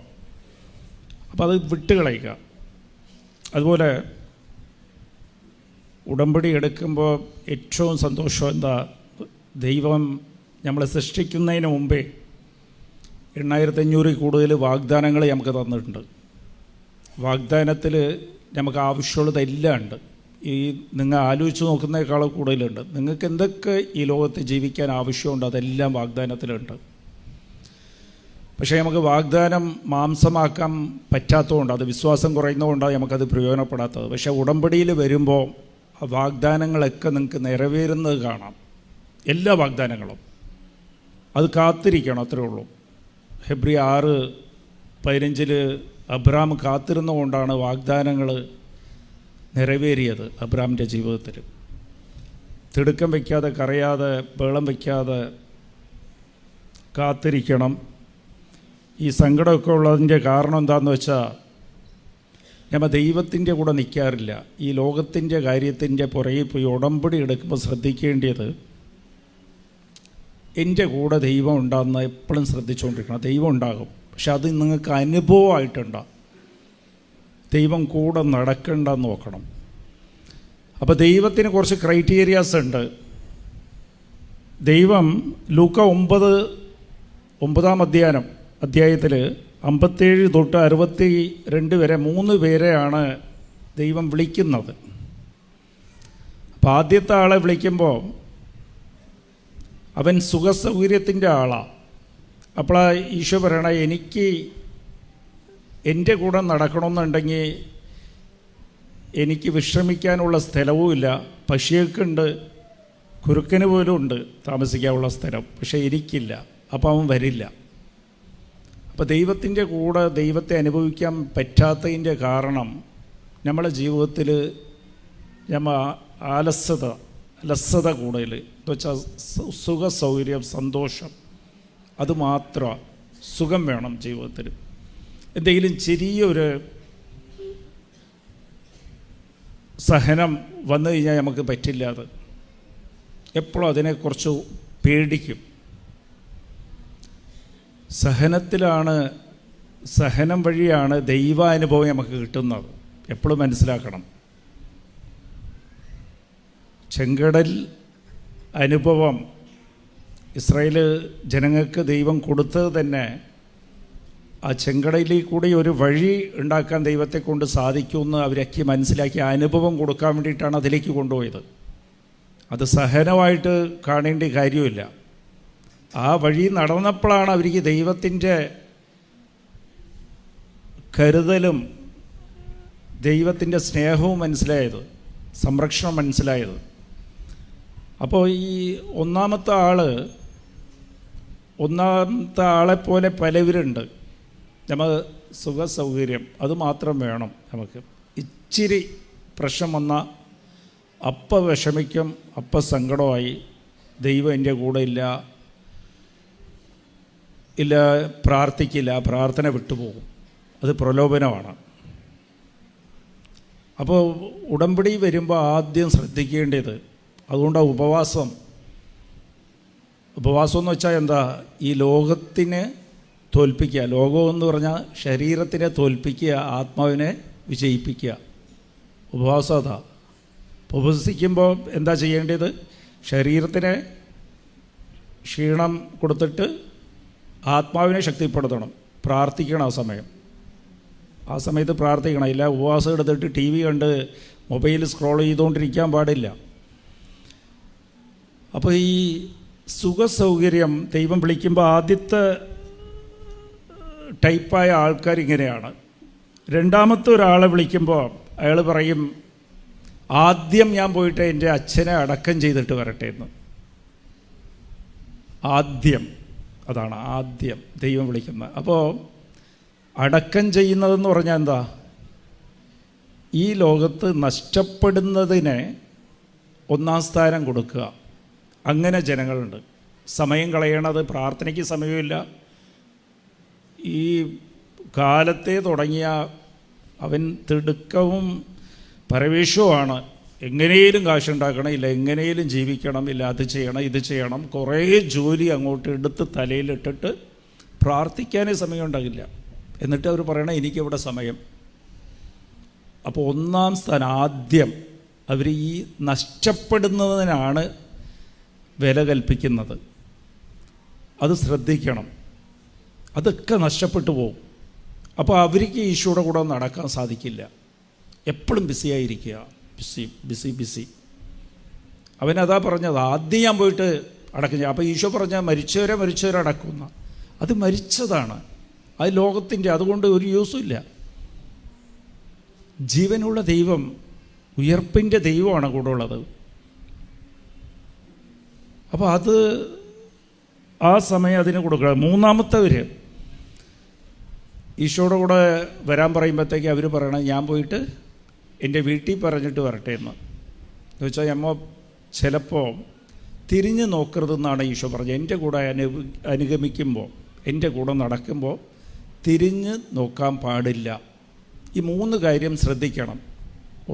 അപ്പോൾ അത് വിട്ടുകളയുക. അതുപോലെ ഉടമ്പടി എടുക്കുമ്പോൾ ഏറ്റവും സന്തോഷം എന്താ, ദൈവം നമ്മളെ സൃഷ്ടിക്കുന്നതിന് മുമ്പേ 8500 കൂടുതൽ വാഗ്ദാനങ്ങൾ നമുക്ക് തന്നിട്ടുണ്ട്. വാഗ്ദാനത്തിൽ നമുക്ക് ആവശ്യമുള്ളതെല്ലാം ഉണ്ട്. ഈ നിങ്ങൾ ആലോചിച്ച് നോക്കുന്നതിനേക്കാൾ കൂടുതലുണ്ട്. നിങ്ങൾക്ക് എന്തൊക്കെ ഈ ലോകത്ത് ജീവിക്കാൻ ആവശ്യമുണ്ട് അതെല്ലാം വാഗ്ദാനത്തിലുണ്ട്. പക്ഷേ നമുക്ക് വാഗ്ദാനം മാംസമാക്കാൻ പറ്റാത്തതുകൊണ്ട്, അത് വിശ്വാസം കുറയുന്നതുകൊണ്ടാണ് നമുക്കത് പ്രയോജനപ്പെടാത്തത്. പക്ഷേ ഉടമ്പടിയിൽ വരുമ്പോൾ ആ വാഗ്ദാനങ്ങളൊക്കെ നിങ്ങൾക്ക് നിറവേറുന്നത് കാണാം. എല്ലാ വാഗ്ദാനങ്ങളും അത് കാത്തിരിക്കണം, അത്രേ ഉള്ളൂ. ഹെബ്രിയ 6:15 അബ്രഹാം കാത്തിരുന്നുകൊണ്ടാണ് വാഗ്ദാനങ്ങൾ നിറവേറിയത് അബ്രഹാമിൻ്റെ ജീവിതത്തിൽ. തിടുക്കം വയ്ക്കാതെ, കരയാതെ, ബഹളം വയ്ക്കാതെ കാത്തിരിക്കണം. ഈ സങ്കടമൊക്കെ ഉള്ളതിൻ്റെ കാരണം എന്താണെന്ന് വെച്ചാൽ, നമ്മൾ ദൈവത്തിൻ്റെ കൂടെ നിൽക്കാറില്ല. ഈ ലോകത്തിൻ്റെ കാര്യത്തിൻ്റെ പുറകെ പോയി ഉടമ്പടി എടുക്കുമ്പോൾ ശ്രദ്ധിക്കേണ്ടത്, എൻ്റെ കൂടെ ദൈവം ഉണ്ടാകുന്ന എപ്പോഴും ശ്രദ്ധിച്ചുകൊണ്ടിരിക്കണം. ദൈവം ഉണ്ടാകും, പക്ഷെ അത് നിങ്ങൾക്ക് അനുഭവമായിട്ടുണ്ടാകും. ദൈവം കൂടെ നടക്കണ്ടെന്ന് നോക്കണം. അപ്പോൾ ദൈവത്തിന് കുറച്ച് ക്രൈറ്റീരിയാസ് ഉണ്ട്. ദൈവം ലൂക്ക 9-ാം അധ്യായത്തിൽ 57 തൊട്ട് 62 വരെ 3 പേരെയാണ് ദൈവം വിളിക്കുന്നത്. അപ്പോൾ ആദ്യത്തെ ആളെ വിളിക്കുമ്പോൾ അവൻ സുഖസൗകര്യത്തിൻ്റെ ആളാണ്. അപ്പോൾ ഈശോ പറയണ, എനിക്ക് എൻ്റെ കൂടെ നടക്കണമെന്നുണ്ടെങ്കിൽ എനിക്ക് വിശ്രമിക്കാനുള്ള സ്ഥലവുമില്ല. പശുക്കൾക്കുണ്ട്, കുറുക്കന് പോലും ഉണ്ട് താമസിക്കാനുള്ള സ്ഥലം, പക്ഷേ എനിക്കില്ല. അപ്പോൾ അവൻ വരില്ല. അപ്പോൾ ദൈവത്തിൻ്റെ കൂടെ ദൈവത്തെ അനുഭവിക്കാൻ പറ്റാത്തതിൻ്റെ കാരണം നമ്മുടെ ജീവിതത്തിൽ നമ്മൾ അലസത കൂടുതൽ, എന്ന് വെച്ചാൽ സുഖ സൗകര്യം, സന്തോഷം, അത് മാത്രമാണ്. സുഖം വേണം ജീവിതത്തിൽ. എന്തെങ്കിലും ചെറിയൊരു സഹനം വന്നു കഴിഞ്ഞാൽ നമുക്ക് പറ്റില്ല. അത് എപ്പോഴും അതിനെക്കുറിച്ച് പേടിക്കും. സഹനം വഴിയാണ് ദൈവാനുഭവം നമുക്ക് കിട്ടുന്നത്. എപ്പോഴും മനസ്സിലാക്കണം. ചെങ്കടൽ അനുഭവം ഇസ്രായേൽ ജനങ്ങൾക്ക് ദൈവം കൊടുത്തത് തന്നെ ആ ചെങ്കടലിൽ കൂടി ഒരു വഴി ഉണ്ടാക്കാൻ ദൈവത്തെ കൊണ്ട് സാധിക്കുമെന്ന് അവരൊക്കെ മനസ്സിലാക്കി അനുഭവം കൊടുക്കാൻ വേണ്ടിയിട്ടാണ് അതിലേക്ക് കൊണ്ടുപോയത്. അത് സഹനമായിട്ട് കാണേണ്ട കാര്യമില്ല. ആ വഴി നടന്നപ്പോഴാണ് അവർക്ക് ദൈവത്തിൻ്റെ കരുതലും ദൈവത്തിൻ്റെ സ്നേഹവും മനസ്സിലായത്, സംരക്ഷണം മനസ്സിലായത്. അപ്പോൾ ഈ ഒന്നാമത്തെ ആളെപ്പോലെ പലവരുണ്ട്. നമ്മൾ സുഖ സൗകര്യം അത് മാത്രം വേണം. നമുക്ക് ഇച്ചിരി പ്രശ്നം വന്നാൽ അപ്പം വിഷമിക്കും, അപ്പം സങ്കടമായി, ദൈവം എൻ്റെ കൂടെ ഇല്ല, പ്രാർത്ഥിക്കില്ല, പ്രാർത്ഥന വിട്ടുപോകും. അത് പ്രലോഭനമാണ്. അപ്പോൾ ഉടമ്പടി വരുമ്പോൾ ആദ്യം ശ്രദ്ധിക്കേണ്ടത്, അതുകൊണ്ടാണ് ഉപവാസം എന്ന് വെച്ചാൽ എന്താ? ഈ ലോകത്തിനെ തോൽപ്പിക്കുക. ലോകം എന്ന് പറഞ്ഞാൽ ശരീരത്തിനെ തോൽപ്പിക്കുക, ആത്മാവിനെ വിജയിപ്പിക്കുക. ഉപവാസം അതാ. ഉപവസിക്കുമ്പോൾ എന്താ ചെയ്യേണ്ടത്? ശരീരത്തിന് ക്ഷീണം കൊടുത്തിട്ട് ആത്മാവിനെ ശക്തിപ്പെടുത്തണം. പ്രാർത്ഥിക്കണം. ആ സമയത്ത് പ്രാർത്ഥിക്കണം. ഇല്ല ഉപവാസം എടുത്തിട്ട് ടി വി കണ്ട് മൊബൈൽ സ്ക്രോൾ ചെയ്തുകൊണ്ടിരിക്കാൻ പാടില്ല. അപ്പോൾ ഈ സുഖസൗകര്യം ദൈവം വിളിക്കുമ്പോൾ ആദ്യത്തെ ടൈപ്പായ ആൾക്കാർ ഇങ്ങനെയാണ്. രണ്ടാമത്തെ ഒരാളെ വിളിക്കുമ്പോൾ അയാൾ പറയും, ആദ്യം ഞാൻ പോയിട്ട് എൻ്റെ അച്ഛനെ അടക്കം ചെയ്തിട്ട് വരട്ടെ എന്ന്. അതാണ് ആദ്യം ദൈവം വിളിക്കുന്നത്. അപ്പോൾ അടക്കം ചെയ്യുന്നതെന്ന് പറഞ്ഞാൽ എന്താ? ഈ ലോകത്ത് നഷ്ടപ്പെടുന്നതിന് ഒന്നാം സ്ഥാനം കൊടുക്കുക. അങ്ങനെ ജനങ്ങളുണ്ട്. സമയം കളയണത്, പ്രാർത്ഥനയ്ക്ക് സമയമില്ല. ഈ കാലത്തെ തുടങ്ങിയ അവൻ തിടുക്കവും പരവേശവുമാണ്. എങ്ങനെയും കാശുണ്ടാക്കണം, ഇല്ല എങ്ങനെയും ജീവിക്കണം, ഇല്ല അത് ചെയ്യണം ഇത് ചെയ്യണം. കുറേ ജോലി അങ്ങോട്ട് എടുത്ത് തലയിലിട്ടിട്ട് പ്രാർത്ഥിക്കാനേ സമയം ഉണ്ടാകില്ല. എന്നിട്ട് അവർ പറയണം എനിക്കിവിടെ സമയം. അപ്പോൾ ഒന്നാം സ്ഥാനം ആദ്യം അവർ ഈ നഷ്ടപ്പെടുന്നതിനാണ് വില കൽപ്പിക്കുന്നത്. അത് ശ്രദ്ധിക്കണം. അതൊക്കെ നഷ്ടപ്പെട്ടു പോകും. അപ്പോൾ അവർക്ക് ഈശോയുടെ കൂടെ നടക്കാൻ സാധിക്കില്ല. എപ്പോഴും ബിസിയായിരിക്കുക. ബിസി. അവനതാ പറഞ്ഞത്, ആദ്യം ഞാൻ പോയിട്ട് അടക്കം ചെയ്യാം. അപ്പോൾ ഈശോ പറഞ്ഞാൽ മരിച്ചവരെ അടക്കുന്ന, അത് മരിച്ചതാണ്. അത് ലോകത്തിൻ്റെ, അതുകൊണ്ട് ഒരു യൂസും ഇല്ല. ജീവനുള്ള ദൈവം, ഉയർപ്പിൻ്റെ ദൈവമാണ് കൂടെ ഉള്ളത്. അപ്പോൾ അത് ആ സമയം അതിന് കൊടുക്കുക. മൂന്നാമത്തവർ ഈശോയുടെ കൂടെ വരാൻ പറയുമ്പോഴത്തേക്ക് അവർ പറയണം ഞാൻ പോയിട്ട് എൻ്റെ വീട്ടിൽ പറഞ്ഞിട്ട് വരട്ടെ എന്ന് വെച്ചാൽ അമ്മ ചിലപ്പോൾ തിരിഞ്ഞു നോക്കരുതെന്നാണ് ഈശോ പറഞ്ഞത്. എൻ്റെ കൂടെ അനുഗമിക്കുമ്പോൾ, എൻ്റെ കൂടെ നടക്കുമ്പോൾ തിരിഞ്ഞ് നോക്കാൻ പാടില്ല. ഈ 3 കാര്യം ശ്രദ്ധിക്കണം.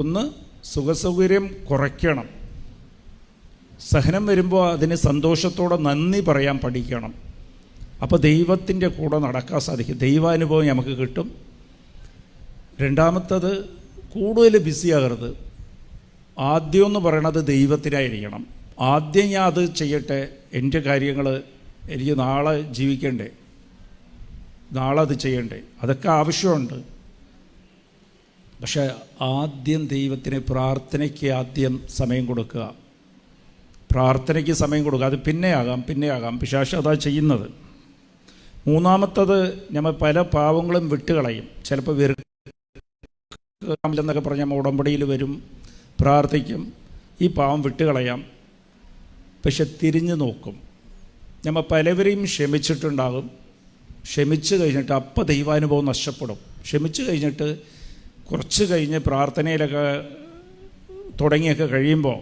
ഒന്ന്, സുഖസൗകര്യം കുറയ്ക്കണം. സഹനം വരുമ്പോൾ അതിന് സന്തോഷത്തോടെ നന്ദി പറയാൻ പഠിക്കണം. അപ്പോൾ ദൈവത്തിൻ്റെ കൂടെ നടക്കാൻ സാധിക്കും. ദൈവാനുഭവം നമുക്ക് കിട്ടും. രണ്ടാമത്തത്, കൂടുതൽ ബിസിയാകരുത്. ആദ്യം എന്ന് പറയണത് ദൈവത്തിനായിരിക്കണം. ആദ്യം ഞാൻ അത് ചെയ്യട്ടെ, എൻ്റെ കാര്യങ്ങൾ, എനിക്ക് നാളെ ജീവിക്കണ്ടേ, നാളെ അത് ചെയ്യണ്ടേ, അതൊക്കെ ആവശ്യമുണ്ട്. പക്ഷേ ആദ്യം ദൈവത്തിന്, പ്രാർത്ഥനയ്ക്ക് ആദ്യം സമയം കൊടുക്കുക. പ്രാർത്ഥനയ്ക്ക് സമയം കൊടുക്കുക. അത് പിന്നെയാകാം. പിശാച് അതാ ചെയ്യുന്നത്. മൂന്നാമത്തത്, നമ്മൾ പല പാവങ്ങളും വിട്ടുകളയും. ചിലപ്പോൾ എന്നൊക്കെ പറഞ്ഞാൽ നമ്മൾ ഉടമ്പടിയിൽ വരും, പ്രാർത്ഥിക്കും, ഈ പാവം വിട്ടുകളയാം. പക്ഷെ തിരിഞ്ഞു നോക്കും. നമ്മൾ പലവരെയും ക്ഷമിച്ചിട്ടുണ്ടാകും. ക്ഷമിച്ചു കഴിഞ്ഞിട്ട് അപ്പം ദൈവാനുഭവം നഷ്ടപ്പെടും. ക്ഷമിച്ചു കഴിഞ്ഞിട്ട് കുറച്ച് കഴിഞ്ഞ് പ്രാർത്ഥനയിലൊക്കെ തുടങ്ങിയൊക്കെ കഴിയുമ്പോൾ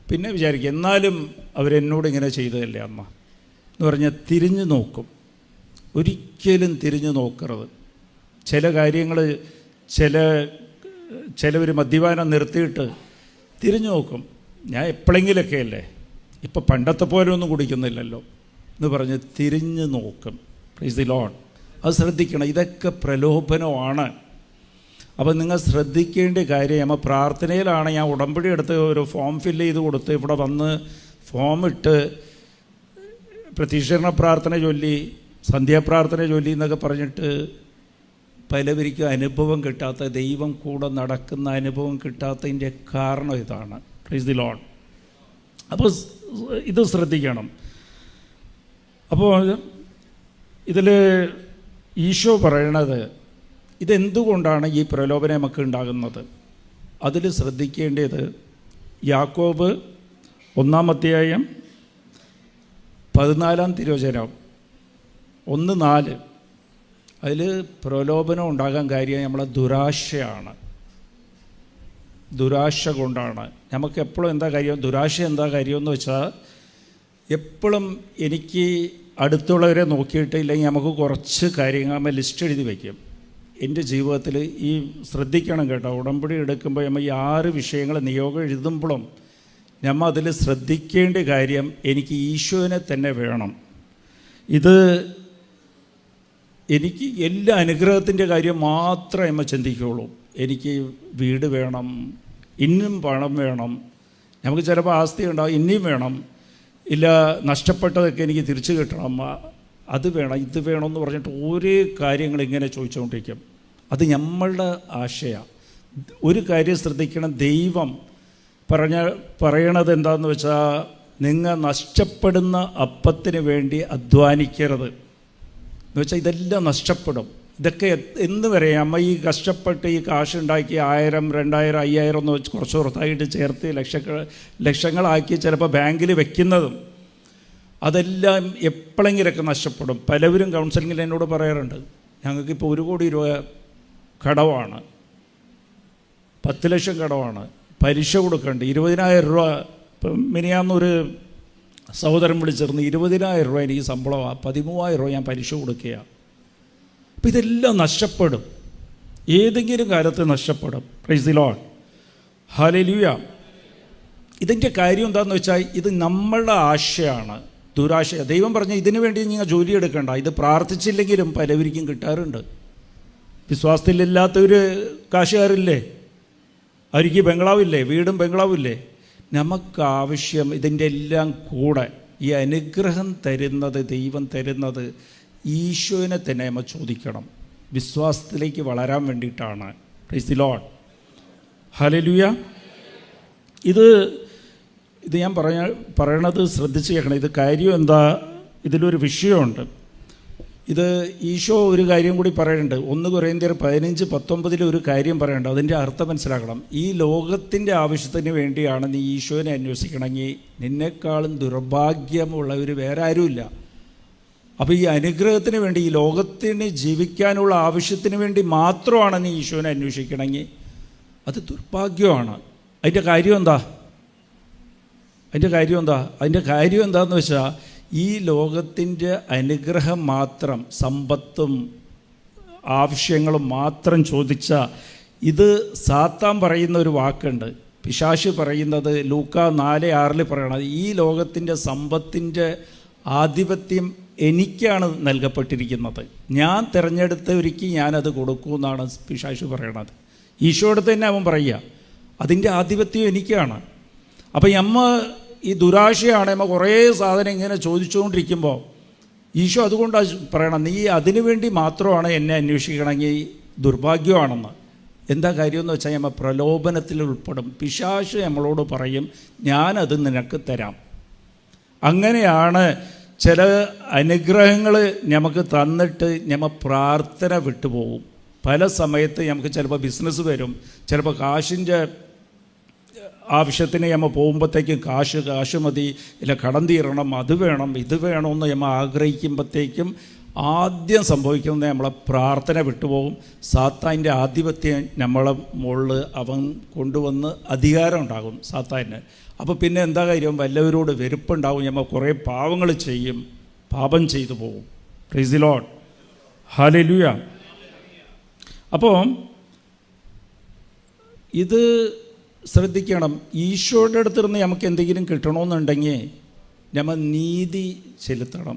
പിന്നെ വിചാരിക്കും എന്നാലും അവരെന്നോട് ഇങ്ങനെ ചെയ്തതല്ലേ അമ്മ എന്ന് പറഞ്ഞാൽ തിരിഞ്ഞു നോക്കും. ഒരിക്കലും തിരിഞ്ഞു നോക്കരുത്. ചില കാര്യങ്ങൾ ചിലവർ മദ്യപാനം നിർത്തിയിട്ട് തിരിഞ്ഞു നോക്കും. ഞാൻ എപ്പോഴെങ്കിലൊക്കെ അല്ലേ, ഇപ്പം പണ്ടത്തെ പോലെ ഒന്നും കുടിക്കുന്നില്ലല്ലോ എന്ന് പറഞ്ഞ് തിരിഞ്ഞു നോക്കും. Price the Lord. അത് ശ്രദ്ധിക്കണം. ഇതൊക്കെ പ്രലോഭനമാണ്. അപ്പം നിങ്ങൾ ശ്രദ്ധിക്കേണ്ട കാര്യം, നമ്മൾ പ്രാർത്ഥനയിലാണ്. ഞാൻ ഉടമ്പടി എടുത്ത് ഒരു ഫോം ഫില്ല് ചെയ്ത് കൊടുത്ത് ഇവിടെ വന്ന് ഫോം ഇട്ട് പ്രതീക്ഷണ പ്രാർത്ഥന ചൊല്ലി, സന്ധ്യാപ്രാർത്ഥന ചൊല്ലി എന്നൊക്കെ പറഞ്ഞിട്ട് പലവരിക്കും അനുഭവം കിട്ടാത്ത, ദൈവം കൂടെ നടക്കുന്ന അനുഭവം കിട്ടാത്തതിൻ്റെ കാരണം ഇതാണ്. Price the lord. അപ്പോൾ ഇത് ശ്രദ്ധിക്കണം. അപ്പോൾ ഇതിൽ ഈശോ പറയണത് ഇതെന്തുകൊണ്ടാണ് ഈ പ്രലോഭനം നമുക്ക് ഉണ്ടാകുന്നത്? അതിൽ ശ്രദ്ധിക്കേണ്ടത് യാക്കോബ് 1-ാം 14-ാം തിരുവചനം 1:4. അതിൽ പ്രലോഭനം ഉണ്ടാകാൻ കാര്യം നമ്മളെ ദുരാശയാണ്. ദുരാശ കൊണ്ടാണ്. നമുക്ക് എപ്പോഴും എന്താ കാര്യം, ദുരാശ എന്താ കാര്യമെന്ന് വെച്ചാൽ എപ്പോഴും എനിക്ക് അടുത്തുള്ളവരെ നോക്കിയിട്ട്, ഇല്ലെങ്കിൽ നമുക്ക് കുറച്ച് കാര്യങ്ങൾ ലിസ്റ്റ് എഴുതി വയ്ക്കും. എൻ്റെ ജീവിതത്തിൽ ഈ ശ്രദ്ധിക്കണം കേട്ടോ. ഉടമ്പടി എടുക്കുമ്പോൾ നമ്മൾ ഈ 6 വിഷയങ്ങൾ നിയോഗം എഴുതുമ്പോഴും നമ്മൾ അതിൽ ശ്രദ്ധിക്കേണ്ട കാര്യം എനിക്ക് ഈശോനെ തന്നെ വേണം. ഇത് എനിക്ക് എല്ലാ അനുഗ്രഹത്തിൻ്റെ കാര്യം മാത്രമേ നമ്മൾ ചിന്തിക്കുകയുള്ളൂ. എനിക്ക് വീട് വേണം, ഇന്നും പണം വേണം, നമുക്ക് ചിലപ്പോൾ ആസ്തി ഉണ്ടാവും, ഇനിയും വേണം, ഇല്ല നഷ്ടപ്പെട്ടതൊക്കെ എനിക്ക് തിരിച്ചു കിട്ടണം, അത് വേണം, ഇത് വേണമെന്ന് പറഞ്ഞിട്ട് ഓരോ കാര്യങ്ങൾ ഇങ്ങനെ ചോദിച്ചുകൊണ്ടിരിക്കും. അത് നമ്മളുടെ ആശയമാണ്. ഒരു കാര്യം ശ്രദ്ധിക്കണം, ദൈവം പറയണത് എന്താണെന്ന് വെച്ചാൽ, നിങ്ങൾ നഷ്ടപ്പെടുന്ന അപ്പത്തിന് വേണ്ടി അധ്വാനിക്കരുത് എന്ന് വെച്ചാൽ ഇതെല്ലാം നഷ്ടപ്പെടും. ഇതൊക്കെ എന്ന് വരെ അമ്മ ഈ കഷ്ടപ്പെട്ട് ഈ കാശുണ്ടാക്കി 1000, 2000, 5000 എന്ന് വെച്ച് കുറച്ച് പുറത്തായിട്ട് ചേർത്ത് ലക്ഷങ്ങളാക്കി ചിലപ്പോൾ ബാങ്കിൽ വെക്കുന്നതും അതെല്ലാം എപ്പോഴെങ്കിലൊക്കെ നഷ്ടപ്പെടും. പലവരും കൗൺസിലിങ്ങിൽ എന്നോട് പറയാറുണ്ട്, ഞങ്ങൾക്കിപ്പോൾ 1 കോടി രൂപ കടവാണ്, 10 ലക്ഷം കടവാണ്, പലിശ കൊടുക്കേണ്ട 20,000 രൂപ. ഇപ്പം മിനിയാന്നൊരു സഹോദരൻ വിളിച്ചിരുന്നു, 20,000 രൂപ എനിക്ക് ശമ്പളമാണ്, 13,000 രൂപ ഞാൻ പലിശ കൊടുക്കുകയാണ്. അപ്പം ഇതെല്ലാം നഷ്ടപ്പെടും, ഏതെങ്കിലും കാലത്ത് നഷ്ടപ്പെടും. Price the lord, hallelujah. ഇതിൻ്റെ കാര്യം എന്താണെന്ന് വെച്ചാൽ ഇത് നമ്മളുടെ ആശയാണ്, ദുരാശ. ദൈവം പറഞ്ഞ ഇതിനു വേണ്ടി നിങ്ങൾ ജോലി എടുക്കണ്ട, ഇത് പ്രാർത്ഥിച്ചില്ലെങ്കിലും പലവർക്കും കിട്ടാറുണ്ട്. വിശ്വാസത്തിലില്ലാത്തൊരു കാശുകാരില്ലേ, അവർക്ക് ബംഗ്ലാവില്ലേ, വീടും ബംഗ്ലാവില്ലേ. നമുക്കാവശ്യം ഇതിൻ്റെ എല്ലാം കൂടെ ഈ അനുഗ്രഹം തരുന്നത്, ദൈവം തരുന്നത് ഈശോനെ തന്നെ നമ്മൾ ചോദിക്കണം. വിശ്വാസത്തിലേക്ക് വളരാൻ വേണ്ടിയിട്ടാണ്. Price the lord, hallelujah. ഇത് ഞാൻ പറയണത് ശ്രദ്ധിച്ച് കേൾക്കണം. ഇത് കാര്യം എന്താ, ഇതിലൊരു വിഷയമുണ്ട്. ഇത് ഈശോ ഒരു കാര്യം കൂടി പറയുന്നുണ്ട്. 1 കൊരിന്ത്യർ 15:19 ഒരു കാര്യം പറയുന്നുണ്ട്. അതിൻ്റെ അർത്ഥം മനസ്സിലാക്കണം. ഈ ലോകത്തിൻ്റെ ആവശ്യത്തിന് വേണ്ടിയാണ് നീ ഈശോനെ അന്വേഷിക്കണമെങ്കിൽ നിന്നെക്കാളും ദുർഭാഗ്യമുള്ളവർ വേറെ ആരുമില്ല. അപ്പോൾ ഈ അനുഗ്രഹത്തിന് വേണ്ടി, ഈ ലോകത്തിന് ജീവിക്കാനുള്ള ആവശ്യത്തിന് വേണ്ടി മാത്രമാണ് നീ ഈശോനെ അന്വേഷിക്കണമെങ്കിൽ അത് ദുർഭാഗ്യമാണ്. അതിൻ്റെ കാര്യം എന്താണെന്ന് വെച്ചാൽ, ഈ ലോകത്തിൻ്റെ അനുഗ്രഹം മാത്രം, സമ്പത്തും ആവശ്യങ്ങളും മാത്രം ചോദിച്ചാൽ, ഇത് സാത്താൻ പറയുന്ന ഒരു വാക്കുണ്ട്, പിശാശ് പറയുന്നത് ലൂക്കാ 4:6 പറയണത്, ഈ ലോകത്തിൻ്റെ സമ്പത്തിൻ്റെ ആധിപത്യം എനിക്കാണ് നൽകപ്പെട്ടിരിക്കുന്നത്, ഞാൻ തിരഞ്ഞെടുത്തവർക്ക് ഞാനത് കൊടുക്കുമെന്നാണ് പിശാശ് പറയണത്. ഈശോയുടെ തന്നെ അവൻ പറയുക, അതിൻ്റെ ആധിപത്യം എനിക്കാണ്. അപ്പം ഈ ദുരാശയാണ് നമ്മൾ കുറേ സാധനം ഇങ്ങനെ ചോദിച്ചുകൊണ്ടിരിക്കുമ്പോൾ ഈശോ അതുകൊണ്ടാണ് പറയണം, നീ അതിനു വേണ്ടി മാത്രമാണ് എന്നെ അന്വേഷിക്കണമെങ്കിൽ ദുർഭാഗ്യമാണെന്ന്. എന്താ കാര്യമെന്ന് വെച്ചാൽ, നമ്മൾ പ്രലോഭനത്തിൽ ഉൾപ്പെടും. പിശാച് നമ്മളോട് പറയും, ഞാനത് നിനക്ക് തരാം. അങ്ങനെയാണ് ചില അനുഗ്രഹങ്ങൾ നമുക്ക് തന്നിട്ട് നമ്മൾ പ്രാർത്ഥന വിട്ടുപോകും. പല സമയത്ത് നമുക്ക് ചിലപ്പോൾ ബിസിനസ് വരും, ചിലപ്പോൾ കാശിൻ്റെ ആവശ്യത്തിന് നമ്മൾ പോകുമ്പോഴത്തേക്കും കാശ് മതി, ഇല്ല കടം തീരണം, അത് വേണം, ഇത് വേണമെന്ന് നമ്മൾ ആഗ്രഹിക്കുമ്പോഴത്തേക്കും ആദ്യം സംഭവിക്കുന്നത് നമ്മളെ പ്രാർത്ഥന വിട്ടുപോകും. സാത്താൻ്റെ ആധിപത്യം നമ്മളെ മുകളിൽ അവൻ കൊണ്ടുവന്ന് അധികാരം ഉണ്ടാകും സാത്താന്. അപ്പോൾ പിന്നെ എന്താ കാര്യം, വല്ലവരോട് വെറുപ്പുണ്ടാവും, നമ്മൾ കുറേ പാവങ്ങൾ ചെയ്യും, പാപം ചെയ്തു പോകും. Price the lord, hallelujah. അപ്പോൾ ഇത് ശ്രദ്ധിക്കണം. ഈശോയുടെ അടുത്തിരുന്ന് നമുക്ക് എന്തെങ്കിലും കിട്ടണമെന്നുണ്ടെങ്കിൽ നമ്മൾ നീതി ചെലുത്തണം,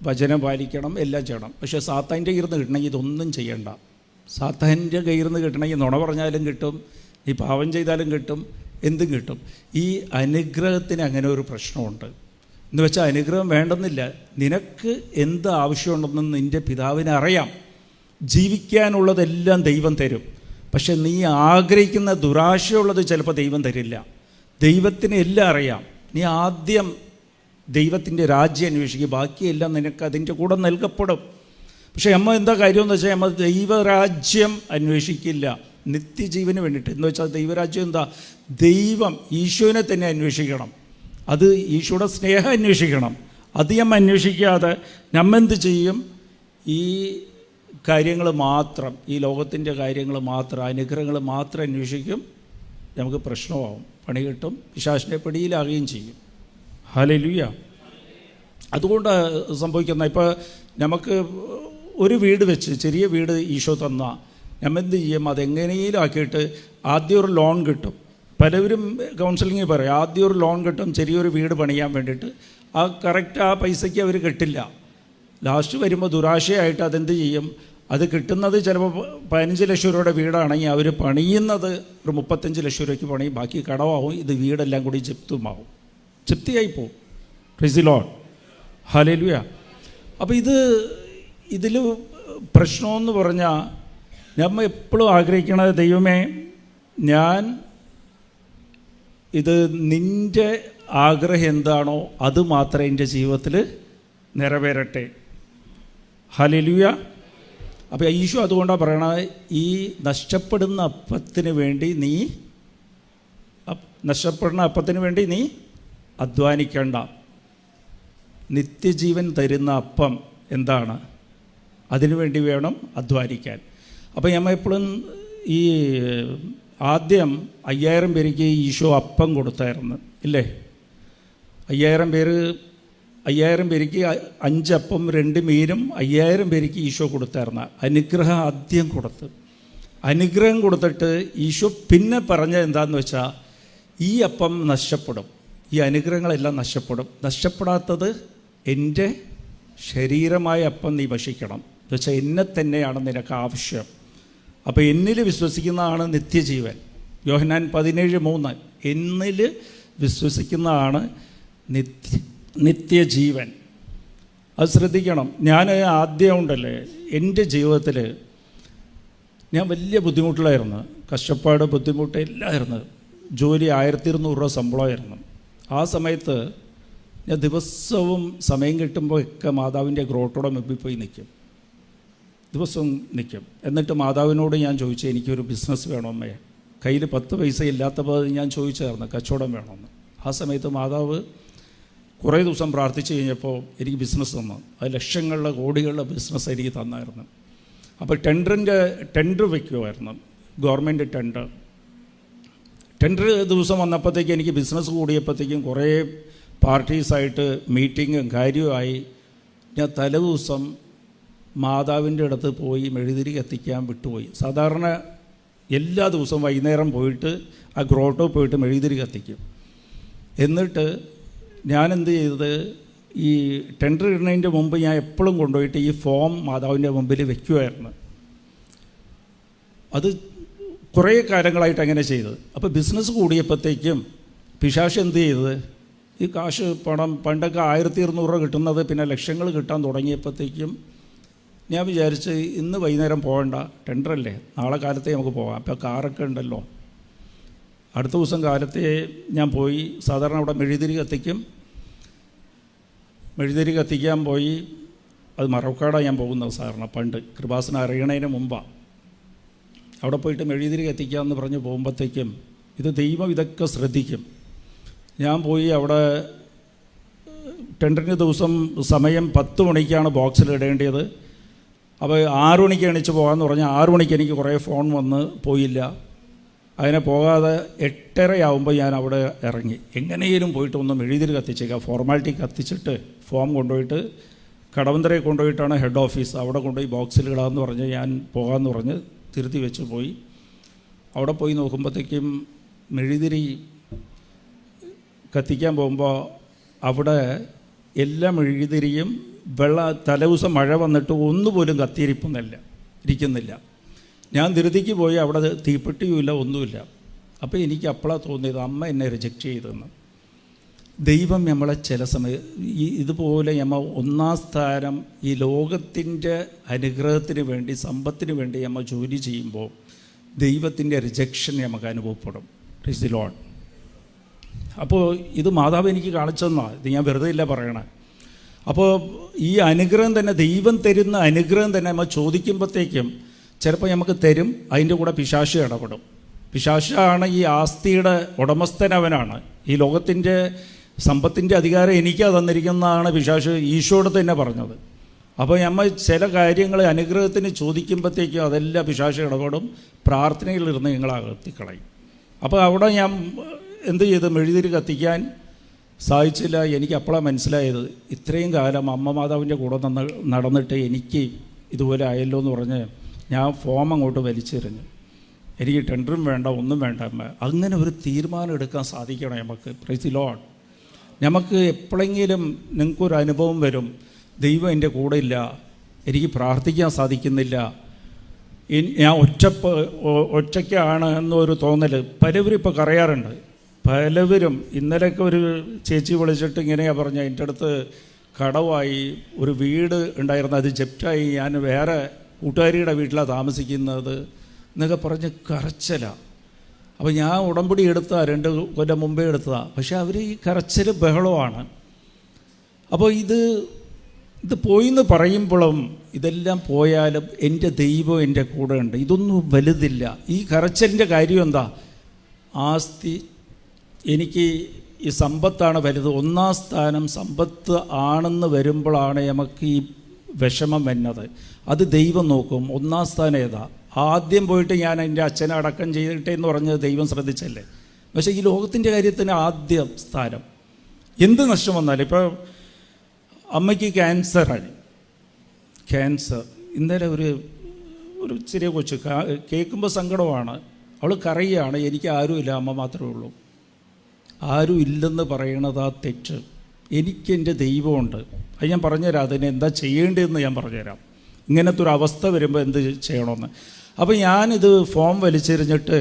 വചനം പാലിക്കണം, എല്ലാം ചെയ്യണം. പക്ഷേ സാത്താൻ്റെ കയ്യിൽ നിന്ന് കിട്ടണമെങ്കിൽ ഇതൊന്നും ചെയ്യണ്ട. സാത്താൻ്റെ കയ്യിൽ നിന്ന് കിട്ടണമെങ്കിൽ നുണ പറഞ്ഞാലും കിട്ടും, ഈ പാവം ചെയ്താലും കിട്ടും, എന്തും കിട്ടും. ഈ അനുഗ്രഹത്തിന് അങ്ങനെ ഒരു പ്രശ്നമുണ്ട്. എന്ന് വെച്ചാൽ അനുഗ്രഹം വേണ്ടെന്നില്ല, നിനക്ക് എന്ത് ആവശ്യമുണ്ടെന്ന് നിൻ്റെ പിതാവിനെ അറിയാം. ജീവിക്കാനുള്ളതെല്ലാം ദൈവം തരും. പക്ഷെ നീ ആഗ്രഹിക്കുന്ന ദുരാശയുള്ളത് ചിലപ്പോൾ ദൈവം തരില്ല. ദൈവത്തിന് എല്ലാം അറിയാം. നീ ആദ്യം ദൈവത്തിൻ്റെ രാജ്യം അന്വേഷിക്കുക, ബാക്കിയെല്ലാം നിനക്ക് അതിൻ്റെ കൂടെ നൽകപ്പെടും. പക്ഷേ എന്താ കാര്യമെന്ന് വെച്ചാൽ, ദൈവരാജ്യം അന്വേഷിക്കില്ല നിത്യജീവന് വേണ്ടിയിട്ട്. എന്ന് വെച്ചാൽ ദൈവരാജ്യം എന്താ, ദൈവം ഈശോനെ തന്നെ അന്വേഷിക്കണം. അത് ഈശോയുടെ സ്നേഹം അന്വേഷിക്കണം. അത് അന്വേഷിക്കാതെ നമ്മെന്ത് ചെയ്യും, ഈ കാര്യങ്ങൾ മാത്രം, ഈ ലോകത്തിൻ്റെ കാര്യങ്ങൾ മാത്രം, അനുഗ്രഹങ്ങൾ മാത്രം അന്വേഷിക്കും. നമുക്ക് പ്രശ്നമാവും, പണി കിട്ടും, പിശാചിൻ്റെ പിടിയിലാകുകയും ചെയ്യും. ഹല്ലേലൂയ. അതുകൊണ്ട് സംഭവിക്കുന്ന, ഇപ്പോൾ നമുക്ക് ഒരു വീട് വെച്ച്, ചെറിയ വീട് ഈശോ തന്ന നമ്മൾ എന്ത് ചെയ്യും, അതെങ്ങനെയും ആക്കിയിട്ട് ആദ്യം ഒരു ലോൺ കിട്ടും. പലവരും കൗൺസിലിംഗ് പറയും ആദ്യം ഒരു ലോൺ കിട്ടും ചെറിയൊരു വീട് പണിയാൻ വേണ്ടിയിട്ട്. ആ കറക്റ്റ് ആ പൈസയ്ക്ക് അവർ കിട്ടില്ല. ലാസ്റ്റ് വരുമ്പോൾ ദുരാശയായിട്ട് അതെന്ത് ചെയ്യും, അത് കിട്ടുന്നത് ചിലപ്പോൾ 15 ലക്ഷം രൂപയുടെ വീടാണെങ്കിൽ അവർ പണിയുന്നത് ഒരു 35 ലക്ഷം രൂപയ്ക്ക് പണിയും, ബാക്കി കടമാവും. ഇത് വീടെല്ലാം കൂടി ജപ്തുമാവും, ജപ്തിയായി പോവും. Price the lord, hallelujah. അപ്പോൾ ഇതിൽ പ്രശ്നമെന്ന് പറഞ്ഞാൽ നമ്മൾ എപ്പോഴും ആഗ്രഹിക്കണത്, ദൈവമേ ഞാൻ ഇത് നിൻ്റെ ആഗ്രഹം എന്താണോ അത് മാത്രമേ എൻ്റെ ജീവിതത്തിൽ നിറവേറട്ടെ. ഹല്ലേലൂയ. അപ്പോൾ ഈശോ അതുകൊണ്ടാണ് പറയണത്, ഈ നഷ്ടപ്പെടുന്ന അപ്പത്തിന് വേണ്ടി നീ അധ്വാനിക്കേണ്ട. നിത്യജീവൻ തരുന്ന അപ്പം എന്താണ്, അതിനു വേണ്ടി വേണം അധ്വാനിക്കാൻ. അപ്പോൾ നമ്മൾ എപ്പോഴും ഈ ആദ്യം 5000 പേർക്ക് ഈശോ അപ്പം കൊടുത്തായിരുന്നു ഇല്ലേ? 5000 പേർക്ക് 5 അപ്പം 2 മീനും 5000 പേർക്ക് ഈശോ കൊടുത്തായിരുന്നു. അനുഗ്രഹം ആദ്യം കൊടുത്ത്, അനുഗ്രഹം കൊടുത്തിട്ട് ഈശോ പിന്നെ പറഞ്ഞത് എന്താണെന്ന് വെച്ചാൽ, ഈ അപ്പം നഷ്ടപ്പെടും, ഈ അനുഗ്രഹങ്ങളെല്ലാം നഷ്ടപ്പെടും, നഷ്ടപ്പെടാത്തത് എൻ്റെ ശരീരമായ അപ്പം നീ ഭക്ഷിക്കണം എന്ന് വെച്ചാൽ എന്നെ തന്നെയാണ് നിനക്ക് ആവശ്യം. അപ്പോൾ എന്നിൽ വിശ്വസിക്കുന്നതാണ് നിത്യജീവൻ. യോഹന്നാൻ 17:3 എന്നിൽ വിശ്വസിക്കുന്നതാണ് നിത്യജീവൻ. അത് ശ്രദ്ധിക്കണം. ഞാൻ ആദ്യം ഉണ്ടല്ലേ എൻ്റെ ജീവിതത്തിൽ ഞാൻ വലിയ ബുദ്ധിമുട്ടിലായിരുന്നു, കഷ്ടപ്പാട് ബുദ്ധിമുട്ട് എല്ലാമായിരുന്നു. ജോലി 1200 രൂപ ശമ്പളമായിരുന്നു. ആ സമയത്ത് ഞാൻ ദിവസവും സമയം കിട്ടുമ്പോൾ ഒക്കെ മാതാവിൻ്റെ ഗ്രോട്ടോടെ മുമ്പിൽ പോയി നിൽക്കും, ദിവസവും നിൽക്കും. എന്നിട്ട് മാതാവിനോട് ഞാൻ ചോദിച്ചു, എനിക്കൊരു ബിസിനസ് വേണമേ. കയ്യിൽ 10 പൈസ ഇല്ലാത്തപ്പോൾ ഞാൻ ചോദിച്ചായിരുന്നു കച്ചവടം വേണമെന്ന്. ആ സമയത്ത് മാതാവ് കുറേ ദിവസം പ്രാർത്ഥിച്ച് കഴിഞ്ഞപ്പോൾ എനിക്ക് ബിസിനസ് തന്നു. അത് ലക്ഷങ്ങളുടെ കോടികളുടെ ബിസിനസ് എനിക്ക് തന്നായിരുന്നു. അപ്പോൾ ടെൻഡർ വയ്ക്കുമായിരുന്നു, ഗവൺമെൻറ് ടെൻഡർ ദിവസം വന്നപ്പോഴത്തേക്ക് എനിക്ക് ബിസിനസ് കൂടിയപ്പോഴത്തേക്കും കുറേ പാർട്ടീസായിട്ട് മീറ്റിങ്ങും കാര്യവുമായി. ഞാൻ തലേദിവസം മാതാവിൻ്റെ അടുത്ത് പോയി മെഴുതിരി കത്തിക്കാൻ വിട്ടുപോയി. സാധാരണ എല്ലാ ദിവസവും വൈകുന്നേരം പോയിട്ട് ആ ഗ്രോട്ടോ പോയിട്ട് മെഴുതിരി കത്തിക്കും. എന്നിട്ട് ഞാനെന്ത് ചെയ്തത്, ഈ ടെൻഡർ ഇടുന്നതിൻ്റെ മുമ്പ് ഞാൻ എപ്പോഴും കൊണ്ടുപോയിട്ട് ഈ ഫോം മാതാവിൻ്റെ മുമ്പിൽ വയ്ക്കുമായിരുന്നു. അത് കുറേ കാര്യങ്ങളായിട്ട് അങ്ങനെ ചെയ്തത്. അപ്പോൾ ബിസിനസ് കൂടിയപ്പോഴത്തേക്കും പിശാച് എന്ത് ചെയ്തത്, ഈ കാശ് പണം പണ്ടൊക്കെ 1200 രൂപ കിട്ടുന്നത് പിന്നെ ലക്ഷങ്ങൾ കിട്ടാൻ തുടങ്ങിയപ്പോഴത്തേക്കും ഞാൻ വിചാരിച്ച് ഇന്ന് വൈകുന്നേരം പോകണ്ട, ടെൻഡറല്ലേ, നാളെ കാലത്തെ നമുക്ക് പോകാം, അപ്പോൾ കാറൊക്കെ ഉണ്ടല്ലോ. അടുത്ത ദിവസം കാലത്തെ ഞാൻ പോയി. സാധാരണ അവിടെ മെഴുതിരി കത്തിക്കാൻ പോയി. അത് മറവക്കാടാണ് ഞാൻ പോകുന്നത് സാധാരണ, പണ്ട് കൃപാസനം അറിയണതിന് മുമ്പാണ്. അവിടെ പോയിട്ട് മെഴുതിരി കത്തിക്കാമെന്ന് പറഞ്ഞ് പോകുമ്പോഴത്തേക്കും ഇത് ദൈവം ഇതൊക്കെ ശ്രദ്ധിക്കും. ഞാൻ പോയി അവിടെ ടെൻഡറിൻ്റെ ദിവസം സമയം 10 മണിക്കാണ് ബോക്സിൽ ഇടേണ്ടത്. അപ്പോൾ 6 മണിക്ക് എണീച്ച് പോകാമെന്ന് പറഞ്ഞാൽ 6 മണിക്ക് എനിക്ക് കുറേ ഫോൺ വന്ന് പോയില്ല. അതിനെ പോകാതെ 8:30 ആകുമ്പോൾ ഞാൻ അവിടെ ഇറങ്ങി. എങ്ങനെയും പോയിട്ട് ഒന്ന് മെഴുതിരി കത്തിച്ചേക്കാം, ഫോർമാലിറ്റി കത്തിച്ചിട്ട് ഫോം കൊണ്ടുപോയിട്ട് കടവന്തരയിൽ കൊണ്ടുപോയിട്ടാണ് ഹെഡ് ഓഫീസ്, അവിടെ കൊണ്ടുപോയി ബോക്സിൽ ഇടാമെന്ന് പറഞ്ഞ് ഞാൻ പോകാമെന്ന് പറഞ്ഞ് തിരുത്തി വെച്ച് പോയി. അവിടെ പോയി നോക്കുമ്പോഴത്തേക്കും മെഴുതിരി കത്തിക്കാൻ പോകുമ്പോൾ അവിടെ എല്ലാ മെഴുകുതിരിയും തലേദിവസം മഴ വന്നിട്ട് ഒന്നുപോലും ഇരിക്കുന്നില്ല. ഞാൻ ധൃതിക്ക് പോയി, അവിടെ തീപ്പെട്ടിയുമില്ല, ഒന്നുമില്ല. അപ്പോൾ എനിക്ക് അപ്പോഴാണ് തോന്നിയത്, അമ്മ എന്നെ റിജക്റ്റ് ചെയ്തെന്ന്. ദൈവം നമ്മളെ ചില ഇതുപോലെ നമ്മൾ 1-ാം സ്ഥാനം ഈ ലോകത്തിൻ്റെ അനുഗ്രഹത്തിന് വേണ്ടി, സമ്പത്തിന് വേണ്ടി നമ്മൾ ജോലി ചെയ്യുമ്പോൾ ദൈവത്തിൻ്റെ റിജക്ഷൻ നമുക്ക് അനുഭവപ്പെടും. Price the lord. അപ്പോൾ ഇത് മാതാവ് എനിക്ക് കാണിച്ചെന്നാണ്, ഇത് ഞാൻ വെറുതെ ഇല്ല പറയണേ. അപ്പോൾ ഈ അനുഗ്രഹം തന്നെ, ദൈവം തരുന്ന അനുഗ്രഹം തന്നെ നമ്മൾ ചോദിക്കുമ്പോഴത്തേക്കും ചിലപ്പോൾ നമുക്ക് തരും, അതിൻ്റെ കൂടെ പിശാച് ഇടപെടും. പിശാചാണ് ഈ ആസ്തിയുടെ ഉടമസ്ഥനവനാണ്. ഈ ലോകത്തിൻ്റെ സമ്പത്തിൻ്റെ അധികാരം എനിക്കാ തന്നിരിക്കുന്നതാണ് പിശാച് ഈശോയോട് തന്നെ പറഞ്ഞത്. അപ്പോൾ നമ്മൾ ചില കാര്യങ്ങൾ അനുഗ്രഹത്തിന് ചോദിക്കുമ്പോഴത്തേക്കും അതെല്ലാം പിശാച് ഇടപെടും, പ്രാർത്ഥനയിലിരുന്ന് നിങ്ങളകത്തിക്കളയും. അപ്പോൾ അവിടെ ഞാൻ എന്ത് ചെയ്ത്, മെഴുതിരി കത്തിക്കാൻ സാധിച്ചില്ല. എനിക്ക് അപ്പോഴാണ് മനസ്സിലായത്, ഇത്രയും കാലം അമ്മ മാതാവിൻ്റെ കൂടെ നടന്നിട്ട് എനിക്ക് ഇതുപോലെ ആയല്ലോ എന്ന് പറഞ്ഞ് ഞാൻ ഫോം അങ്ങോട്ട് വലിച്ചെറിഞ്ഞു. എനിക്ക് ടെൻഡറും വേണ്ട, ഒന്നും വേണ്ട. അങ്ങനെ ഒരു തീരുമാനം എടുക്കാൻ സാധിക്കണം നമുക്ക്. Price the Lord. നമുക്ക് എപ്പോഴെങ്കിലും നിങ്ങൾക്കൊരു അനുഭവം വരും, ദൈവം എൻ്റെ കൂടെ ഇല്ല, എനിക്ക് പ്രാർത്ഥിക്കാൻ സാധിക്കുന്നില്ല, ഞാൻ ഒറ്റയ്ക്കാണ് എന്നൊരു തോന്നൽ പലവരും ഇപ്പോൾ പറയാറുണ്ട്. പലവരും ഇന്നലെയൊക്കെ ഒരു ചേച്ചി വിളിച്ചിട്ട് ഇങ്ങനെയാണ് പറഞ്ഞ, എൻ്റെ അടുത്ത് കടവായി, ഒരു വീട് ഉണ്ടായിരുന്നു, അത് ജപ്റ്റായി, ഞാൻ വേറെ കൂട്ടുകാരിയുടെ വീട്ടിലാണ് താമസിക്കുന്നത് എന്നൊക്കെ പറഞ്ഞ് കരച്ചിലാണ്. അപ്പോൾ ഞാൻ ഉടമ്പടി എടുത്താൽ 2 കൊല്ലം മുമ്പേ എടുത്തതാണ്. പക്ഷേ അവർ ഈ കരച്ചിൽ ബഹളമാണ്. അപ്പോൾ ഇത് പോയിന്ന് പറയുമ്പോഴും ഇതെല്ലാം പോയാലും എൻ്റെ ദൈവം എൻ്റെ കൂടെ ഉണ്ട്, ഇതൊന്നും വലുതില്ല. ഈ കരച്ചിലിൻ്റെ കാര്യം എന്താ? ആസ്തി, എനിക്ക് ഈ സമ്പത്താണ് വലുത്. 1-ാം സ്ഥാനം സമ്പത്ത് ആണെന്ന് വരുമ്പോഴാണ് നമുക്ക് ഈ വിഷമം വരുന്നത്. അത് ദൈവം നോക്കും 1-ാം സ്ഥാനം ഏതാ. ആദ്യം പോയിട്ട് ഞാൻ എൻ്റെ അച്ഛനെ അടക്കം ചെയ്തിട്ടേ എന്ന് പറഞ്ഞത് ദൈവം ശ്രദ്ധിച്ചല്ലേ. പക്ഷേ ഈ ലോകത്തിൻ്റെ കാര്യത്തിന് ആദ്യം സ്ഥാനം. എന്ത് നഷ്ടം വന്നാലും, ഇപ്പോൾ അമ്മയ്ക്ക് ക്യാൻസറാണ്. ക്യാൻസർ ഇന്നലെ ഒരു ചെറിയ കൊച്ച് കേൾക്കുമ്പോൾ സങ്കടമാണ്. അവൾ കരയുകയാണ്, എനിക്ക് ആരുമില്ല, അമ്മ മാത്രമേ ഉള്ളൂ. ആരും ഇല്ലെന്ന് പറയണതാ തെറ്റ്. എനിക്ക് എൻ്റെ ദൈവമുണ്ട്. അത് ഞാൻ പറഞ്ഞുതരാം. അതിന് എന്താ ചെയ്യേണ്ടതെന്ന് ഞാൻ പറഞ്ഞുതരാം, ഇങ്ങനത്തെ ഒരു അവസ്ഥ വരുമ്പോൾ എന്ത് ചെയ്യണമെന്ന്. അപ്പോൾ ഞാനിത് ഫോം വലിച്ചെറിഞ്ഞിട്ട്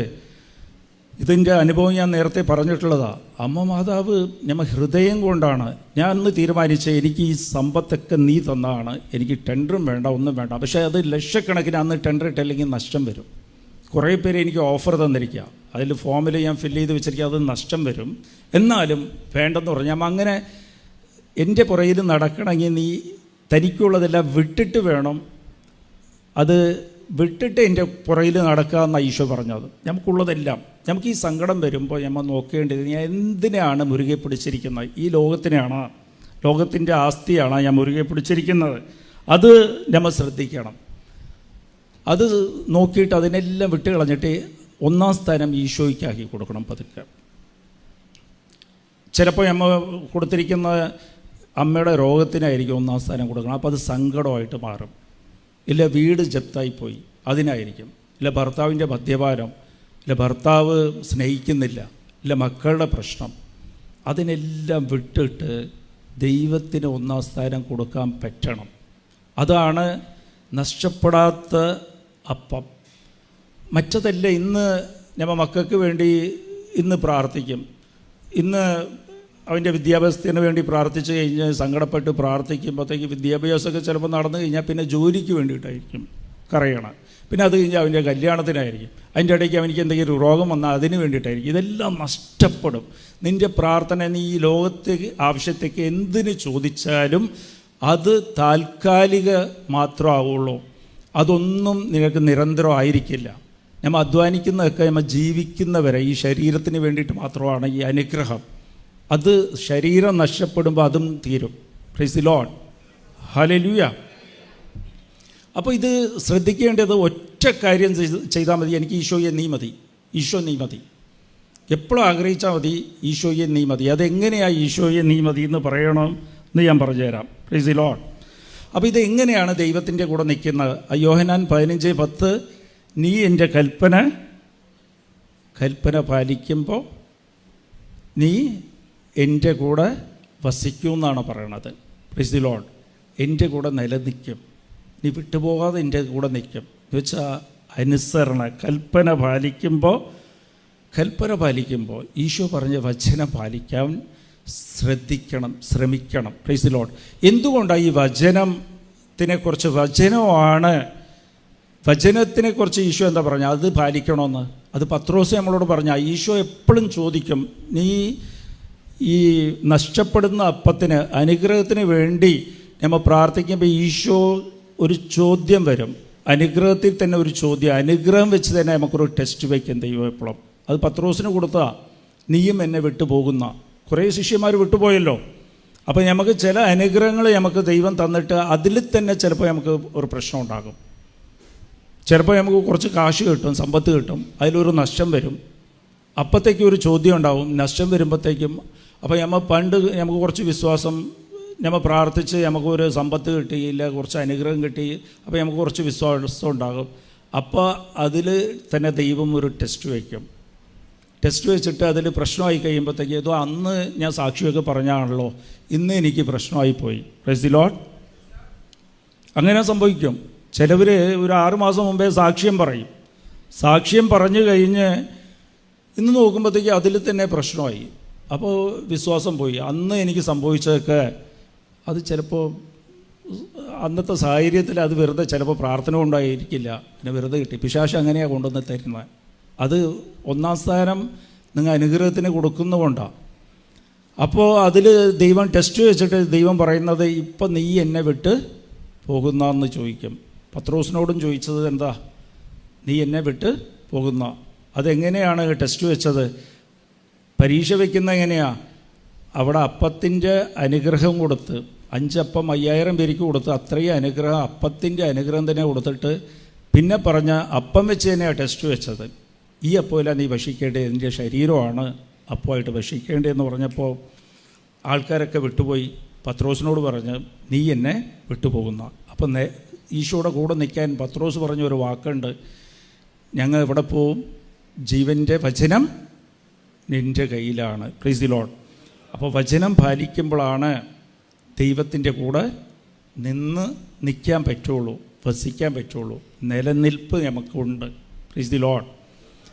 ഇതിൻ്റെ അനുഭവം ഞാൻ നേരത്തെ പറഞ്ഞിട്ടുള്ളതാണ്. അമ്മ മാതാവ് ഞമ്മ ഹൃദയം കൊണ്ടാണ് ഞാൻ അന്ന് തീരുമാനിച്ചത്, എനിക്ക് ഈ സമ്പത്തൊക്കെ നീ തന്നതാണ്, എനിക്ക് ടെൻഡറും വേണ്ട, ഒന്നും വേണ്ട. പക്ഷേ അത് ലക്ഷക്കണക്കിന് അന്ന് ടെൻഡർ ഇട്ടില്ലെങ്കിൽ നഷ്ടം വരും. കുറേ പേര് എനിക്ക് ഓഫർ തന്നിരിക്കുക, അതിൽ ഫോമിൽ ഞാൻ ഫില്ല് ചെയ്ത് വെച്ചിരിക്കുക, അത് നഷ്ടം വരും. എന്നാലും വേണ്ടെന്ന് പറഞ്ഞാൽ അങ്ങനെ എൻ്റെ പുറയിൽ നടക്കണമെങ്കിൽ നീ തനിക്കുള്ളതെല്ലാം വിട്ടിട്ട് വേണം, അത് വിട്ടിട്ട് എൻ്റെ പുറയിൽ നടക്കാമെന്നാണ് ഈശോ പറഞ്ഞത്. നമുക്കുള്ളതെല്ലാം, നമുക്ക് ഈ സങ്കടം വരുമ്പോൾ നമ്മൾ നോക്കേണ്ടത് ഞാൻ എന്തിനാണ് മുറുകെ പിടിച്ചിരിക്കുന്നത്? ഈ ലോകത്തിനാണ്, ലോകത്തിൻ്റെ ആസ്തിയാണ് ഞാൻ മുറുകെ പിടിച്ചിരിക്കുന്നത്. അത് നമ്മൾ ശ്രദ്ധിക്കണം. അത് നോക്കിയിട്ട് അതിനെല്ലാം വിട്ട് കളഞ്ഞിട്ട് 1-ാം സ്ഥാനം ഈശോയ്ക്കാക്കി കൊടുക്കണം പതുക്കെ. ചിലപ്പോൾ നമ്മൾ കൊടുത്തിരിക്കുന്ന അമ്മയുടെ രോഗത്തിനായിരിക്കും 1-ാം സ്ഥാനം കൊടുക്കണം. അപ്പോൾ അത് സങ്കടമായിട്ട് മാറും. ഇല്ല വീട് ജപ്തായിപ്പോയി, അതിനായിരിക്കും. ഇല്ല ഭർത്താവിൻ്റെ മദ്യപാനം, ഇല്ല ഭർത്താവ് സ്നേഹിക്കുന്നില്ല, ഇല്ല മക്കളുടെ പ്രശ്നം. അതിനെല്ലാം വിട്ടിട്ട് ദൈവത്തിന് 1-ാം സ്ഥാനം കൊടുക്കാൻ പറ്റണം. അതാണ് നഷ്ടപ്പെടാത്ത അപ്പം. മറ്റതല്ല, ഇന്ന് നമ്മൾ മക്കൾക്ക് വേണ്ടി ഇന്ന് പ്രാർത്ഥിക്കും, ഇന്ന് അവൻ്റെ വിദ്യാഭ്യാസത്തിന് വേണ്ടി പ്രാർത്ഥിച്ച് കഴിഞ്ഞ് സങ്കടപ്പെട്ട് പ്രാർത്ഥിക്കുമ്പോഴത്തേക്ക് വിദ്യാഭ്യാസമൊക്കെ ചിലപ്പോൾ നടന്നു കഴിഞ്ഞാൽ പിന്നെ ജോലിക്ക് വേണ്ടിയിട്ടായിരിക്കും കരയണം. പിന്നെ അത് കഴിഞ്ഞാൽ അവൻ്റെ കല്യാണത്തിനായിരിക്കും. അതിൻ്റെ ഇടയ്ക്ക് അവനിക്ക് എന്തെങ്കിലും രോഗം വന്നാൽ അതിന് വേണ്ടിയിട്ടായിരിക്കും. ഇതെല്ലാം നഷ്ടപ്പെടും. നിൻ്റെ പ്രാർത്ഥന നീ ഈ ലോകത്തേക്ക് ആവശ്യത്തേക്ക് എന്തിന് ചോദിച്ചാലും അത് താൽക്കാലിക മാത്രമാവുള്ളൂ. അതൊന്നും നിനക്ക് നിരന്തരമായിരിക്കില്ല. നമ്മൾ അധ്വാനിക്കുന്നതൊക്കെ നമ്മൾ ജീവിക്കുന്നവരെ ഈ ശരീരത്തിന് വേണ്ടിയിട്ട് മാത്രമാണ് ഈ അനുഗ്രഹം. അത് ശരീരം നഷ്ടപ്പെടുമ്പോൾ അതും തീരും. Price the lord. ഹല്ലേലൂയ. അപ്പോൾ ഇത് ശ്രദ്ധിക്കേണ്ടത് ഒറ്റ കാര്യം ചെയ്താൽ മതി. എനിക്ക് ഈശോയെ നീ മതി, ഈശോ നീ മതി. എപ്പോഴും ആഗ്രഹിച്ചാൽ മതി, ഈശോയെ നീ മതി. അതെങ്ങനെയാണ് ഈശോയെ നീ മതി എന്ന് പറയണം എന്ന് ഞാൻ പറഞ്ഞുതരാം. Price the lord. അപ്പോൾ ഇത് എങ്ങനെയാണ് ദൈവത്തിൻ്റെ കൂടെ നിൽക്കുന്നത്? യോഹന്നാൻ 15:10 നീ എൻ്റെ കൽപ്പന പാലിക്കുമ്പോൾ നീ എൻ്റെ കൂടെ വസിക്കും എന്നാണ് പറയണത്. Price the Lord. എൻ്റെ കൂടെ നിലനിൽക്കും, നീ വിട്ടുപോകാതെ എൻ്റെ കൂടെ നിൽക്കും എന്ന് വെച്ചാൽ അനുസരണ. കൽപ്പന പാലിക്കുമ്പോൾ ഈശോ പറഞ്ഞ വചനം പാലിക്കാൻ ശ്രമിക്കണം. Price the Lord. എന്തുകൊണ്ടാണ് ഈ വചനത്തിനെക്കുറിച്ച് വചനത്തിനെക്കുറിച്ച് ഈശോ എന്താ പറഞ്ഞാൽ അത് പാലിക്കണമെന്ന്? അത് പത്രോസ് നമ്മളോട് പറഞ്ഞാൽ ഈശോ എപ്പോഴും ചോദിക്കും, നീ ഈ നഷ്ടപ്പെടുന്ന അപ്പത്തിന് അനുഗ്രഹത്തിന് വേണ്ടി നമ്മൾ പ്രാർത്ഥിക്കുമ്പോൾ ഈശോ ഒരു ചോദ്യം വരും. അനുഗ്രഹത്തിൽ തന്നെ ഒരു ചോദ്യം, അനുഗ്രഹം വെച്ച് തന്നെ നമുക്കൊരു ടെസ്റ്റ് വയ്ക്കും ദൈവം എപ്പോഴും. അത് പത്രോസിന് കൊടുത്താൽ നീയും എന്നെ വിട്ടുപോകുന്ന കുറേ ശിഷ്യന്മാർ വിട്ടുപോയല്ലോ. അപ്പോൾ നമുക്ക് ചില അനുഗ്രഹങ്ങൾ നമുക്ക് ദൈവം തന്നിട്ട് അതിൽ തന്നെ ചിലപ്പോൾ നമുക്ക് ഒരു പ്രശ്നം ഉണ്ടാകും. ചിലപ്പോൾ നമുക്ക് കുറച്ച് കാശ് കിട്ടും, സമ്പത്ത് കിട്ടും, അതിലൊരു നഷ്ടം വരും. അപ്പോഴത്തേക്കും ഒരു ചോദ്യം ഉണ്ടാവും നഷ്ടം വരുമ്പോഴത്തേക്കും. അപ്പോൾ പണ്ട് നമുക്ക് കുറച്ച് വിശ്വാസം നമ്മൾ പ്രാർത്ഥിച്ച് നമുക്കൊരു സമ്പത്ത് കിട്ടിയില്ല, കുറച്ച് അനുഗ്രഹം കിട്ടി, അപ്പോൾ നമുക്ക് കുറച്ച് വിശ്വാസം ഉണ്ടാകും. അപ്പോൾ അതിൽ തന്നെ ദൈവം ഒരു ടെസ്റ്റ് വയ്ക്കും. ടെസ്റ്റ് വെച്ചിട്ട് അതിൽ പ്രശ്നമായി കഴിയുമ്പോഴത്തേക്ക് ഇതോ അന്ന് ഞാൻ സാക്ഷിയൊക്കെ പറഞ്ഞാണല്ലോ, ഇന്ന് എനിക്ക് പ്രശ്നമായിപ്പോയി. Price the Lord. അങ്ങനെ സംഭവിക്കും. ചിലവർ ഒരു 6 മാസം മുമ്പേ സാക്ഷ്യം പറയും. സാക്ഷ്യം പറഞ്ഞു കഴിഞ്ഞ് ഇന്ന് നോക്കുമ്പോഴത്തേക്ക് അതിൽ തന്നെ പ്രശ്നമായി. അപ്പോൾ വിശ്വാസം പോയി. അന്ന് എനിക്ക് സംഭവിച്ചതൊക്കെ അത് ചിലപ്പോൾ അന്നത്തെ സാഹചര്യത്തിൽ അത് വെറുതെ ചിലപ്പോൾ പ്രാർത്ഥന കൊണ്ടായിരിക്കില്ല, പിന്നെ വെറുതെ കിട്ടി. പിശാച് അങ്ങനെയാണ് കൊണ്ടുവന്ന് തരുന്നത്. അത് 1-ാം സ്ഥാനം നിങ്ങൾ അനുഗ്രഹത്തിന് കൊടുക്കുന്നതുകൊണ്ടാണ്. അപ്പോൾ അതിൽ ദൈവം ടെസ്റ്റ് വെച്ചിട്ട് ദൈവം പറയുന്നത്, ഇപ്പം നീ എന്നെ വിട്ട് പോകുന്നതെന്ന് ചോദിക്കും. പത്രോസിനോടും ചോദിച്ചത് എന്താ? നീ എന്നെ വിട്ട് പോകുന്ന. അതെങ്ങനെയാണ് ടെസ്റ്റ് വെച്ചത്? പരീക്ഷ വയ്ക്കുന്ന എങ്ങനെയാണ്? അവിടെ അപ്പത്തിൻ്റെ അനുഗ്രഹം കൊടുത്ത് 5 അപ്പം 5000 പേർക്ക് കൊടുത്ത് അത്രയും അനുഗ്രഹം, അപ്പത്തിൻ്റെ അനുഗ്രഹം തന്നെ കൊടുത്തിട്ട് പിന്നെ പറഞ്ഞ അപ്പം വെച്ച് തന്നെയാണ് ടെസ്റ്റ് വെച്ചത്. ഈ അപ്പമില്ല നീ ഭക്ഷിക്കേണ്ടത്, എൻ്റെ ശരീരമാണ് അപ്പമായിട്ട് ഭക്ഷിക്കേണ്ടതെന്ന് പറഞ്ഞപ്പോൾ ആൾക്കാരൊക്കെ വിട്ടുപോയി. പത്രോസിനോട് പറഞ്ഞ് നീ എന്നെ വിട്ടുപോകുന്ന. അപ്പം ഈശോയുടെ കൂടെ നിൽക്കാൻ പത്രോസ് പറഞ്ഞൊരു വാക്കുണ്ട്, ഞങ്ങൾ എവിടെ പോവും? ജീവൻ്റെ വചനം നിൻ്റെ കയ്യിലാണ്. Price the lord. അപ്പോൾ വചനം പാലിക്കുമ്പോഴാണ് ദൈവത്തിൻ്റെ കൂടെ നിൽക്കാൻ പറ്റുള്ളൂ, വസിക്കാൻ പറ്റുള്ളൂ, നിലനിൽപ്പ് നമുക്കുണ്ട്. Price the lord.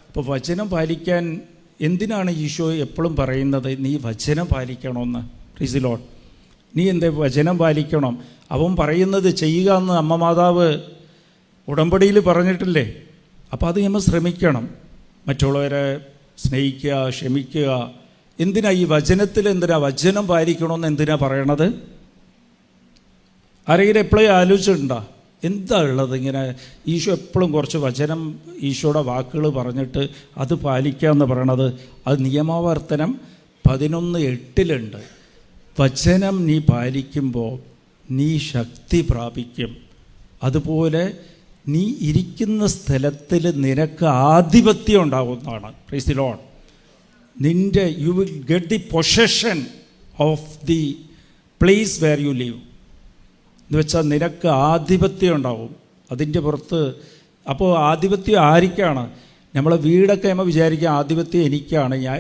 അപ്പോൾ വചനം പാലിക്കാൻ എന്തിനാണ് ഈശോ എപ്പോഴും പറയുന്നത് നീ വചനം പാലിക്കണമെന്ന്? Price the Lord. നീ എന്താ വചനം പാലിക്കണം? അവൻ പറയുന്നത് ചെയ്യുക എന്ന് അമ്മ മാതാവ് ഉടമ്പടിയിൽ പറഞ്ഞിട്ടില്ലേ? അപ്പോൾ അത് നമ്മൾ ശ്രമിക്കണം. മറ്റുള്ളവരെ സ്നേഹിക്കുക, ക്ഷമിക്കുക. എന്തിനാ ഈ വചനത്തിൽ വചനം പാലിക്കണമെന്ന് എന്തിനാ പറയണത്? ആരെങ്കിലും എപ്പോഴും ആലോചിച്ചിട്ടുണ്ടോ എന്താ ഉള്ളത്? ഇങ്ങനെ ഈശോ എപ്പോഴും കുറച്ച് വചനം, ഈശോയുടെ വാക്കുകൾ പറഞ്ഞിട്ട് അത് പാലിക്കാമെന്ന് പറയണത്. അത് നിയമാവർത്തനം 11:8 വചനം നീ പാലിക്കുമ്പോൾ നീ ശക്തി പ്രാപിക്കും. അതുപോലെ നീ ഇരിക്കുന്ന സ്ഥലത്തിൽ നിനക്ക് ആധിപത്യം ഉണ്ടാകുന്നതാണ്. Praise the lord. നിൻ്റെ you will get the possession of the place where you live എന്ന് വെച്ചാൽ നിനക്ക് ആധിപത്യം ഉണ്ടാവും അതിൻ്റെ പുറത്ത്. അപ്പോൾ ആധിപത്യം ആർക്കാണ്? നമ്മളെ വീടൊക്കെ നമ്മൾ വിചാരിക്കുക ആധിപത്യം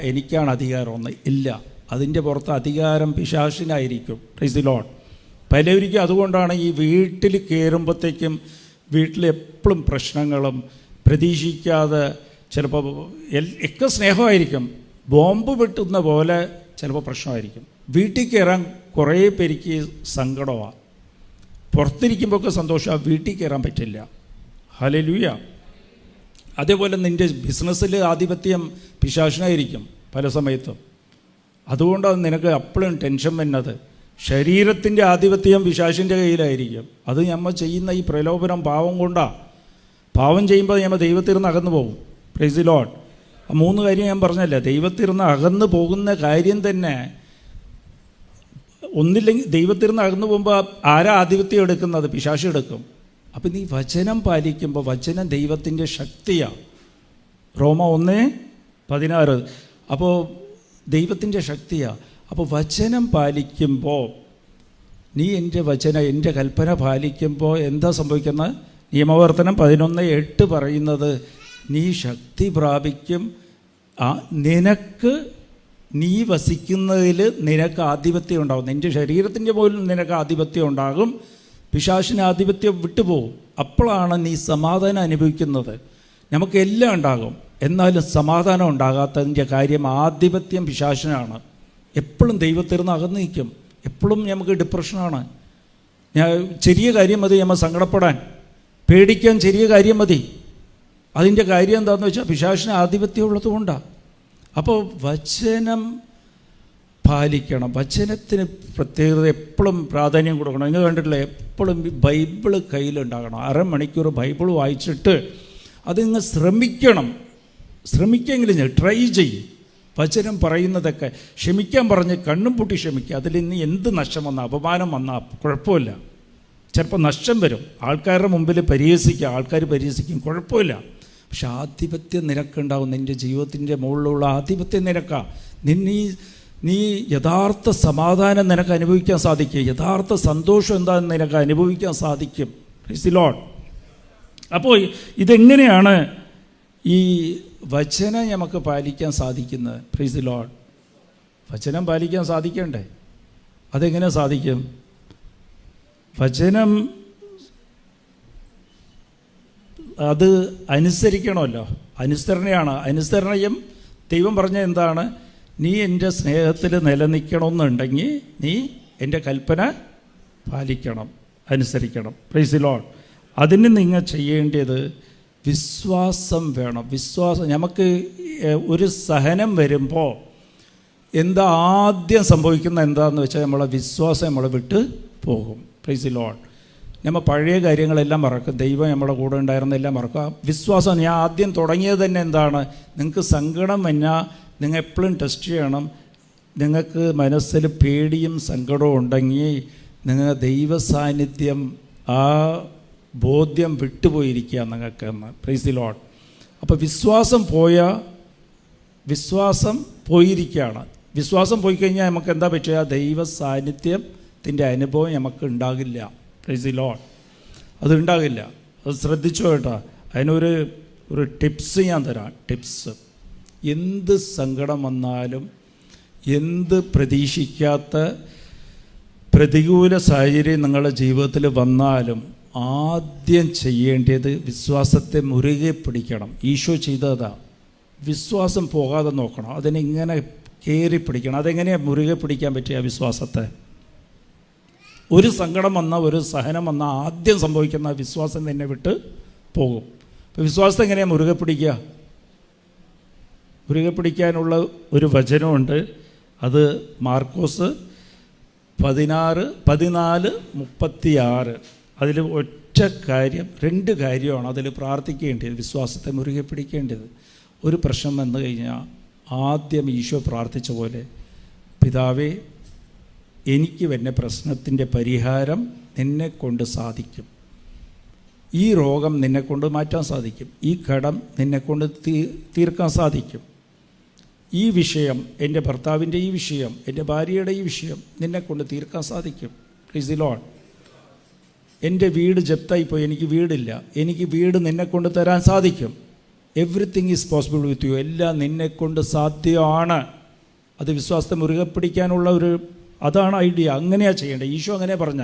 എനിക്കാണ് അധികാരമൊന്നും ഇല്ല. അതിൻ്റെ പുറത്ത് അധികാരം പിശാചിനായിരിക്കും. Praise the lord. പലവരിക്കും അതുകൊണ്ടാണ് ഈ വീട്ടിൽ കയറുമ്പോഴത്തേക്കും വീട്ടിലെപ്പോഴും പ്രശ്നങ്ങളും, പ്രതീക്ഷിക്കാതെ ചിലപ്പോൾ ഒക്കെ സ്നേഹമായിരിക്കും, ബോംബ് വെട്ടുന്ന പോലെ ചിലപ്പോൾ പ്രശ്നമായിരിക്കും. വീട്ടിൽ കയറാൻ കുറേ പേർക്ക് സങ്കടമാണ്. പുറത്തിരിക്കുമ്പോഴൊക്കെ സന്തോഷമാണ്, വീട്ടിൽ കയറാൻ പറ്റില്ല. ഹല്ലേലൂയ. അതേപോലെ നിൻ്റെ ബിസിനസ്സിൽ ആധിപത്യം പിശാചിനായിരിക്കും പല സമയത്തും. അതുകൊണ്ടാണ് നിനക്ക് അപ്പോഴും ടെൻഷൻ വരുന്നത്. ശരീരത്തിൻ്റെ ആധിപത്യം പിശാചിൻ്റെ കയ്യിലായിരിക്കും. അത് നമ്മൾ ചെയ്യുന്ന ഈ പ്രലോഭനം പാവം കൊണ്ടാണ്. പാവം ചെയ്യുമ്പോൾ നമ്മൾ ദൈവത്തിൽ നിന്ന് അകന്നു പോകും. Price the Lord. 3 കാര്യം ഞാൻ പറഞ്ഞല്ലേ, ദൈവത്തിൽ നിന്ന് അകന്നു പോകുന്ന കാര്യം തന്നെ ഒന്നില്ലെങ്കിൽ ദൈവത്തിൽ നിന്ന് അകന്നു പോകുമ്പോൾ ആരാ ആധിപത്യം എടുക്കുന്നത്? പിശാച് എടുക്കും. അപ്പം നീ വചനം പാലിക്കുമ്പോൾ, വചനം ദൈവത്തിൻ്റെ ശക്തിയാണ്. റോമ 1:16. അപ്പോൾ ദൈവത്തിൻ്റെ ശക്തിയാണ്. അപ്പോൾ വചനം പാലിക്കുമ്പോൾ നീ എൻ്റെ കൽപ്പന പാലിക്കുമ്പോൾ എന്താ സംഭവിക്കുന്നത്? നിയമാവർത്തനം 11:8 പറയുന്നത് നീ ശക്തി പ്രാപിക്കും. നിനക്ക് നീ വസിക്കുന്നതിൽ നിനക്ക് ആധിപത്യം ഉണ്ടാകും. നിൻ്റെ ശരീരത്തിൻ്റെ പോലും നിനക്ക് ആധിപത്യം ഉണ്ടാകും. പിശാചിന് ആധിപത്യം വിട്ടുപോകും. അപ്പോഴാണ് നീ സമാധാനം അനുഭവിക്കുന്നത്. നമുക്കെല്ലാം ഉണ്ടാകും, എന്നാലും സമാധാനം ഉണ്ടാകാത്തതിൻ്റെ കാര്യം ആധിപത്യം പിശാചിനാണ്. എപ്പോഴും ദൈവത്തിൽ നിന്ന് അകന്നു നിൽക്കും. എപ്പോഴും നമുക്ക് ഡിപ്രഷനാണ്. ചെറിയ കാര്യം മതി നമ്മൾ സങ്കടപ്പെടാൻ, പേടിക്കാൻ. ചെറിയ കാര്യം മതി. അതിൻ്റെ കാര്യം എന്താണെന്ന് വെച്ചാൽ പിശാചിന് ആധിപത്യം ഉള്ളത് കൊണ്ടാണ്. അപ്പോൾ വചനം പാലിക്കണം. വചനത്തിന് പ്രത്യേകത എപ്പോഴും പ്രാധാന്യം കൊടുക്കണം. നിങ്ങൾ കണ്ടിട്ടില്ലേ, എപ്പോഴും ബൈബിള് കയ്യിലുണ്ടാകണം. 1/2 മണിക്കൂർ ബൈബിൾ വായിച്ചിട്ട് അത് നിങ്ങൾ ശ്രമിക്കെങ്കിലും ട്രൈ ചെയ്യും. വചനം പറയുന്നതൊക്കെ ക്ഷമിക്കാൻ പറഞ്ഞ് കണ്ണും പൂട്ടി ക്ഷമിക്കുക. അതിൽ നിന്ന് എന്ത് നഷ്ടം വന്നാൽ, അപമാനം വന്നാൽ കുഴപ്പമില്ല. ചിലപ്പോൾ നഷ്ടം വരും. ആൾക്കാരുടെ മുമ്പിൽ പരിഹസിക്കുക, ആൾക്കാർ പരിഹസിക്കും, കുഴപ്പമില്ല. പക്ഷെ ആധിപത്യം നിനക്കുണ്ടാവും. നിൻ്റെ ജീവിതത്തിൻ്റെ മുകളിലുള്ള ആധിപത്യം നിനക്കാണ്. നിന്നീ നീ യഥാർത്ഥ സമാധാനം നിനക്ക് അനുഭവിക്കാൻ സാധിക്കും. യഥാർത്ഥ സന്തോഷം എന്താണെന്ന് നിനക്ക് അനുഭവിക്കാൻ സാധിക്കും. Price the lord. അപ്പോൾ ഇതെങ്ങനെയാണ് ഈ വചനം നമുക്ക് പാലിക്കാൻ സാധിക്കുന്നത്? Price the Lord. വചനം പാലിക്കാൻ സാധിക്കണ്ടേ? അതെങ്ങനെ സാധിക്കും? വചനം അത് അനുസരിക്കണമല്ലോ. അനുസരണയാണ്. അനുസരണയും ദൈവം പറഞ്ഞ എന്താണ്? നീ എൻ്റെ സ്നേഹത്തിൽ നിലനിൽക്കണമെന്നുണ്ടെങ്കിൽ നീ എൻ്റെ കൽപ്പന പാലിക്കണം, അനുസരിക്കണം. Price the Lord. അതിന് നിങ്ങൾ ചെയ്യേണ്ടത് വിശ്വാസം വേണം. വിശ്വാസം. നമുക്ക് ഒരു സഹനം വരുമ്പോൾ എന്താ ആദ്യം സംഭവിക്കുന്ന എന്താണെന്ന് വെച്ചാൽ നമ്മളെ വിശ്വാസം നമ്മളെ വിട്ട് പോകും. Price the Lord. നമ്മൾ പഴയ കാര്യങ്ങളെല്ലാം മറക്കും. ദൈവം നമ്മുടെ കൂടെ ഉണ്ടായിരുന്നെല്ലാം മറക്കുക. വിശ്വാസം. ഞാൻ ആദ്യം തുടങ്ങിയത് തന്നെ എന്താണ്? നിങ്ങൾക്ക് സങ്കടം വന്നാൽ നിങ്ങൾ എപ്പോഴും ടെസ്റ്റ് ചെയ്യണം. നിങ്ങൾക്ക് മനസ്സിൽ പേടിയും സങ്കടവും ഉണ്ടെങ്കിൽ നിങ്ങൾ ദൈവ സാന്നിധ്യം, ആ ബോധ്യം വിട്ടുപോയിരിക്കുക നിങ്ങൾക്കെന്ന്. Praise the lord. അപ്പോൾ വിശ്വാസം പോയിരിക്കുകയാണ്. വിശ്വാസം പോയി കഴിഞ്ഞാൽ നമുക്ക് എന്താ പറ്റുക? ദൈവ സാന്നിധ്യത്തിൻ്റെ അനുഭവം നമുക്ക് ഉണ്ടാകില്ല. Praise the lord. അതുണ്ടാകില്ല. അത് ശ്രദ്ധിച്ചു കേട്ടോ. അതിനൊരു ടിപ്സ് ഞാൻ തരാം. ടിപ്സ്. എന്ത് സങ്കടം വന്നാലും, എന്ത് പ്രതീക്ഷിക്കാത്ത പ്രതികൂല സാഹചര്യം നിങ്ങളുടെ ജീവിതത്തിൽ വന്നാലും ആദ്യം ചെയ്യേണ്ടത് വിശ്വാസത്തെ മുറുകെ പിടിക്കണം. ഈശോ ചെയ്തതാ. വിശ്വാസം പോകാതെ നോക്കണം. അതിനിങ്ങനെ കയറി പിടിക്കണം. അതെങ്ങനെയാണ് മുറുകെ പിടിക്കാൻ പറ്റിയ വിശ്വാസത്തെ? ഒരു സങ്കടം വന്നാൽ, ഒരു സഹനം വന്നാൽ ആദ്യം സംഭവിക്കുന്ന വിശ്വാസം തന്നെ വിട്ട് പോകും. അപ്പോൾ വിശ്വാസത്തെ എങ്ങനെയാണ് മുറുകെ പിടിക്കുക? മുറുകെ പിടിക്കാനുള്ള ഒരു വചനമുണ്ട്. അത് മാർക്കോസ് 14:36. അതിൽ ഒറ്റ കാര്യം, 2 കാര്യമാണ് അതിൽ പ്രാർത്ഥിക്കേണ്ടത്. വിശ്വാസത്തെ മുറുകെ പിടിക്കേണ്ടത്. ഒരു പ്രശ്നം വന്നു കഴിഞ്ഞാൽ ആദ്യം ഈശോ പ്രാർത്ഥിച്ച പോലെ, പിതാവേ, എനിക്ക് വരുന്ന പ്രശ്നത്തിൻ്റെ പരിഹാരം നിന്നെക്കൊണ്ട് സാധിക്കും. ഈ രോഗം നിന്നെക്കൊണ്ട് മാറ്റാൻ സാധിക്കും. ഈ കടം നിന്നെക്കൊണ്ട് തീർക്കാൻ സാധിക്കും. ഈ വിഷയം, എൻ്റെ ഭർത്താവിൻ്റെ ഈ വിഷയം, എൻ്റെ ഭാര്യയുടെ ഈ വിഷയം നിന്നെക്കൊണ്ട് തീർക്കാൻ സാധിക്കും. Price the Lord. എൻ്റെ വീട് ജപ്തായിപ്പോയി, എനിക്ക് വീടില്ല, എനിക്ക് വീട് നിന്നെക്കൊണ്ട് തരാൻ സാധിക്കും. Everything is possible with you. എല്ലാം നിന്നെക്കൊണ്ട് സാധ്യമാണ്. അത് വിശ്വാസത്തെ മുറുകെ പിടിക്കാനുള്ള അതാണ് ഐഡിയ. അങ്ങനെയാണ് ചെയ്യേണ്ടത്. ഈശോ അങ്ങനെ പറഞ്ഞ,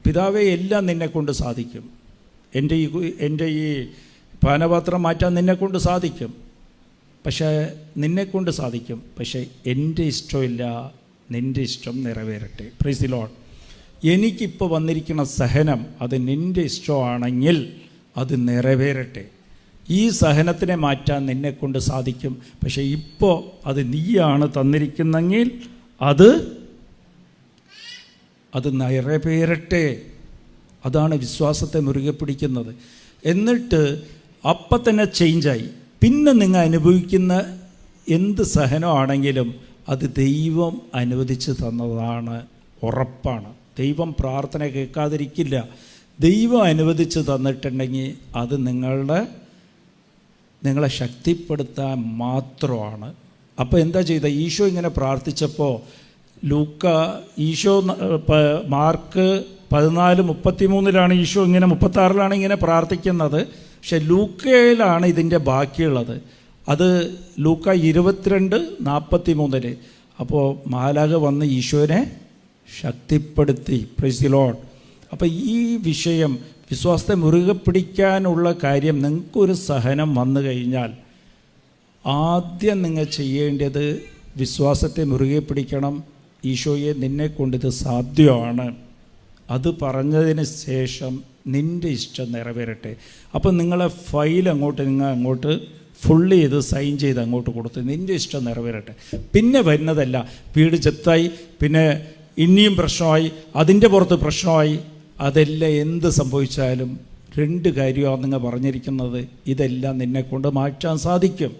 പിതാവേ, എല്ലാം നിന്നെക്കൊണ്ട് സാധിക്കും. എൻ്റെ ഈ പാനപാത്രം മാറ്റാൻ നിന്നെക്കൊണ്ട് സാധിക്കും. നിന്നെക്കൊണ്ട് സാധിക്കും. പക്ഷേ എൻ്റെ ഇഷ്ടമില്ല, നിൻ്റെ ഇഷ്ടം നിറവേറട്ടെ. Praise the lord. എനിക്കിപ്പോൾ വന്നിരിക്കുന്ന സഹനം അത് നിൻ്റെ ഇഷ്ടമാണെങ്കിൽ അത് നിറവേറട്ടെ. ഈ സഹനത്തിനെ മാറ്റാൻ നിന്നെക്കൊണ്ട് സാധിക്കും. പക്ഷേ ഇപ്പോൾ അത് നീയാണ് തന്നിരിക്കുന്നെങ്കിൽ അത് നിറവേറട്ടെ. അതാണ് വിശ്വാസത്തെ മുറുകെ പിടിക്കുന്നത്. എന്നിട്ട് അപ്പം തന്നെ ചേഞ്ചായി. പിന്നെ നിങ്ങൾ അനുഭവിക്കുന്ന എന്ത് സഹനമാണെങ്കിലും അത് ദൈവം അനുവദിച്ച് തന്നതാണ്, ഉറപ്പാണ്. ദൈവം പ്രാർത്ഥന കേൾക്കാതിരിക്കില്ല. ദൈവം അനുവദിച്ച് തന്നിട്ടുണ്ടെങ്കിൽ അത് നിങ്ങളെ ശക്തിപ്പെടുത്താൻ മാത്രമാണ്. അപ്പോൾ എന്താ ചെയ്ത? ഈശോ ഇങ്ങനെ പ്രാർത്ഥിച്ചപ്പോൾ മാർക്ക് 14:33 ഈശോ ഇങ്ങനെ, 36 ഇങ്ങനെ പ്രാർത്ഥിക്കുന്നത്. പക്ഷെ ലൂക്കയിലാണ് ഇതിൻ്റെ ബാക്കിയുള്ളത്. അത് ലൂക്ക 22:43. അപ്പോൾ മാലാഖ വന്ന് ഈശോനെ ശക്തിപ്പെടുത്തി. Price the lord. അപ്പോൾ ഈ വിഷയം, വിശ്വാസത്തെ മുറുകെ പിടിക്കാനുള്ള കാര്യം, നിങ്ങൾക്കൊരു സഹനം വന്നു കഴിഞ്ഞാൽ ആദ്യം നിങ്ങൾ ചെയ്യേണ്ടത് വിശ്വാസത്തെ മുറുകെ പിടിക്കണം. ഈശോയെ, നിന്നെക്കൊണ്ടിത് സാധ്യമാണ്. അത് പറഞ്ഞതിന് ശേഷം നിൻ്റെ ഇഷ്ടം നിറവേറട്ടെ. അപ്പം നിങ്ങളെ ഫയൽ അങ്ങോട്ട് ഫുള്ള് ചെയ്ത് സൈൻ ചെയ്ത് അങ്ങോട്ട് കൊടുത്ത് നിൻ്റെ ഇഷ്ടം നിറവേറട്ടെ. പിന്നെ വരുന്നതല്ല, വീട് ജപ്തായി, പിന്നെ ഇനിയും പ്രശ്നമായി, അതിൻ്റെ പുറത്ത് പ്രശ്നമായി, അതെല്ലാം എന്ത് സംഭവിച്ചാലും 2 കാര്യമാണ് നിങ്ങൾ പറഞ്ഞിരിക്കുന്നത്. ഇതെല്ലാം നിന്നെക്കൊണ്ട് മാറ്റാൻ സാധിക്കും.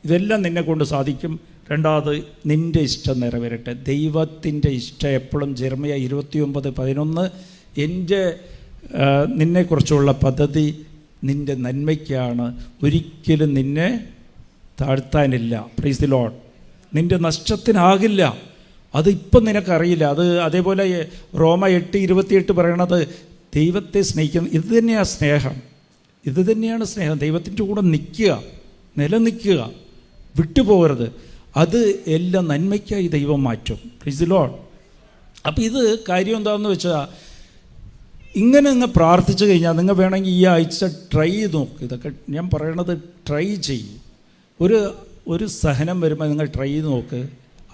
ഇതെല്ലാം നിന്നെക്കൊണ്ട് സാധിക്കും. രണ്ടാമത്, നിൻ്റെ ഇഷ്ടം നിറവേറട്ടെ. ദൈവത്തിൻ്റെ ഇഷ്ടം എപ്പോഴും ജെറമ്യ 29:11 നിന്നെക്കുറിച്ചുള്ള പദ്ധതി നിൻ്റെ നന്മയ്ക്കാണ്, ഒരിക്കലും നിന്നെ താഴ്ത്താനില്ല. Price the lord. നിൻ്റെ നഷ്ടത്തിനാകില്ല. അത് ഇപ്പം നിനക്കറിയില്ല. അത് അതേപോലെ റോമ 8:28 പറയണത് ദൈവത്തെ സ്നേഹിക്കുന്ന ഇത് തന്നെയാണ് സ്നേഹം. ഇത് തന്നെയാണ് സ്നേഹം. ദൈവത്തിൻ്റെ കൂടെ നിൽക്കുക, നിലനിൽക്കുക, വിട്ടുപോകരുത്. അത് എല്ലാം നന്മയ്ക്കായി ദൈവം മാറ്റും. Price the lord. അപ്പോൾ ഇത് കാര്യം എന്താണെന്ന് വെച്ചാൽ, ഇങ്ങനെ നിങ്ങൾ പ്രാർത്ഥിച്ചു കഴിഞ്ഞാൽ നിങ്ങൾ വേണമെങ്കിൽ ഈ ആഴ്ച ട്രൈ ചെയ്ത് നോക്ക്. ഇതൊക്കെ ഞാൻ പറയണത് ട്രൈ ചെയ്യും. ഒരു സഹനം വരുമ്പോൾ നിങ്ങൾ ട്രൈ ചെയ്ത് നോക്ക്.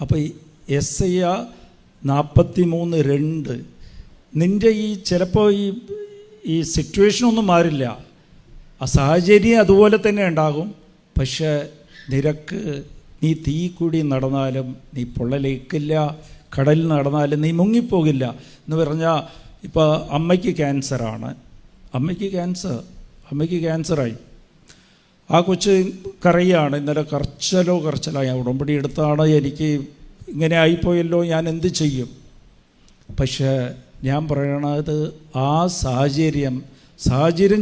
അപ്പോൾ യെശയ്യാ 43:2 നിൻ്റെ ഈ ചിലപ്പോൾ ഈ സിറ്റുവേഷനൊന്നും മാറില്ല, ആ സാഹചര്യം അതുപോലെ തന്നെ ഉണ്ടാകും. പക്ഷേ നിനക്ക് നീ തീ കൂടി നടന്നാലും നീ പൊള്ളലേക്കില്ല, കടലിൽ നടന്നാലും നീ മുങ്ങിപ്പോകില്ല എന്ന് പറഞ്ഞാൽ, ഇപ്പോൾ അമ്മയ്ക്ക് ക്യാൻസറാണ്, അമ്മയ്ക്ക് ക്യാൻസറായി. ആ കൊച്ച് കരയാണ്. ഇന്നലെ കരച്ചലായി. ഉടമ്പടി എടുത്താണ്, എനിക്ക് ഇങ്ങനെ ആയിപ്പോയല്ലോ, ഞാൻ എന്ത് ചെയ്യും? പക്ഷേ ഞാൻ പറയണത് ആ സാഹചര്യം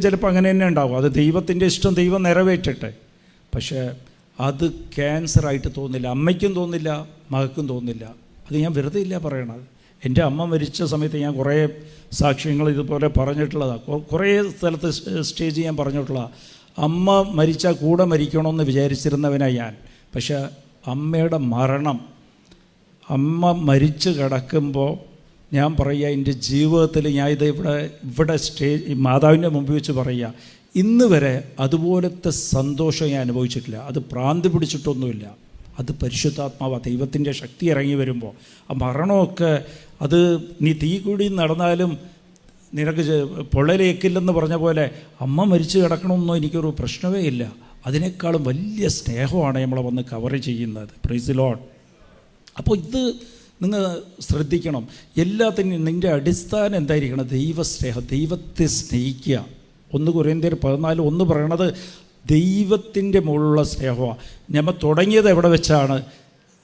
ചിലപ്പോൾ അങ്ങനെ തന്നെ ഉണ്ടാവും. അത് ദൈവത്തിൻ്റെ ഇഷ്ടം, ദൈവം നിറവേറ്റട്ടെ. പക്ഷേ അത് ക്യാൻസറായിട്ട് തോന്നില്ല, അമ്മയ്ക്കും തോന്നില്ല, മകൾക്കും തോന്നില്ല. അത് ഞാൻ വെറുതെ ഇല്ല പറയണത്. എൻ്റെ അമ്മ മരിച്ച സമയത്ത് ഞാൻ കുറേ സാക്ഷ്യങ്ങൾ ഇതുപോലെ പറഞ്ഞിട്ടുള്ളതാണ്. കുറേ സ്ഥലത്ത് സ്റ്റേജ് ഞാൻ പറഞ്ഞിട്ടുള്ളതാണ്. അമ്മ മരിച്ചാൽ കൂടെ മരിക്കണമെന്ന് വിചാരിച്ചിരുന്നവനാണ് ഞാൻ. പക്ഷേ അമ്മയുടെ മരണം, അമ്മ മരിച്ച് കിടക്കുമ്പോൾ ഞാൻ പറയുക, എൻ്റെ ജീവിതത്തിൽ ഞാൻ ഇത് ഇവിടെ മാതാവിൻ്റെ മുമ്പിൽ വെച്ച് പറയുക, ഇന്ന് വരെ അതുപോലത്തെ സന്തോഷം ഞാൻ അനുഭവിച്ചിട്ടില്ല. അത് ഭ്രാന്തി പിടിച്ചിട്ടൊന്നുമില്ല. അത് പരിശുദ്ധാത്മാവ്, ദൈവത്തിൻ്റെ ശക്തി ഇറങ്ങി വരുമ്പോൾ ആ മരണമൊക്കെ, അത് നീ തീ കൂടി നടന്നാലും നിനക്ക് പൊള്ളലേക്കില്ലെന്ന് പറഞ്ഞ പോലെ അമ്മ മരിച്ചു കിടക്കണമെന്നോ എനിക്കൊരു പ്രശ്നമേ ഇല്ല. അതിനേക്കാളും വലിയ സ്നേഹമാണ് നമ്മളെ വന്ന് കവർ ചെയ്യുന്നത്. Price the lord. അപ്പോൾ ഇത് നിങ്ങൾ ശ്രദ്ധിക്കണം. എല്ലാത്തിനും നിൻ്റെ അടിസ്ഥാനം എന്തായിരിക്കണം? ദൈവസ്നേഹം, ദൈവത്തെ സ്നേഹിക്കുക. 1 കൊരിന്ത്യർ 14:1 പറയണത് ദൈവത്തിൻ്റെ മുകളിലുള്ള സ്നേഹമാണ്. നമ്മൾ തുടങ്ങിയത് എവിടെ വെച്ചാണ്?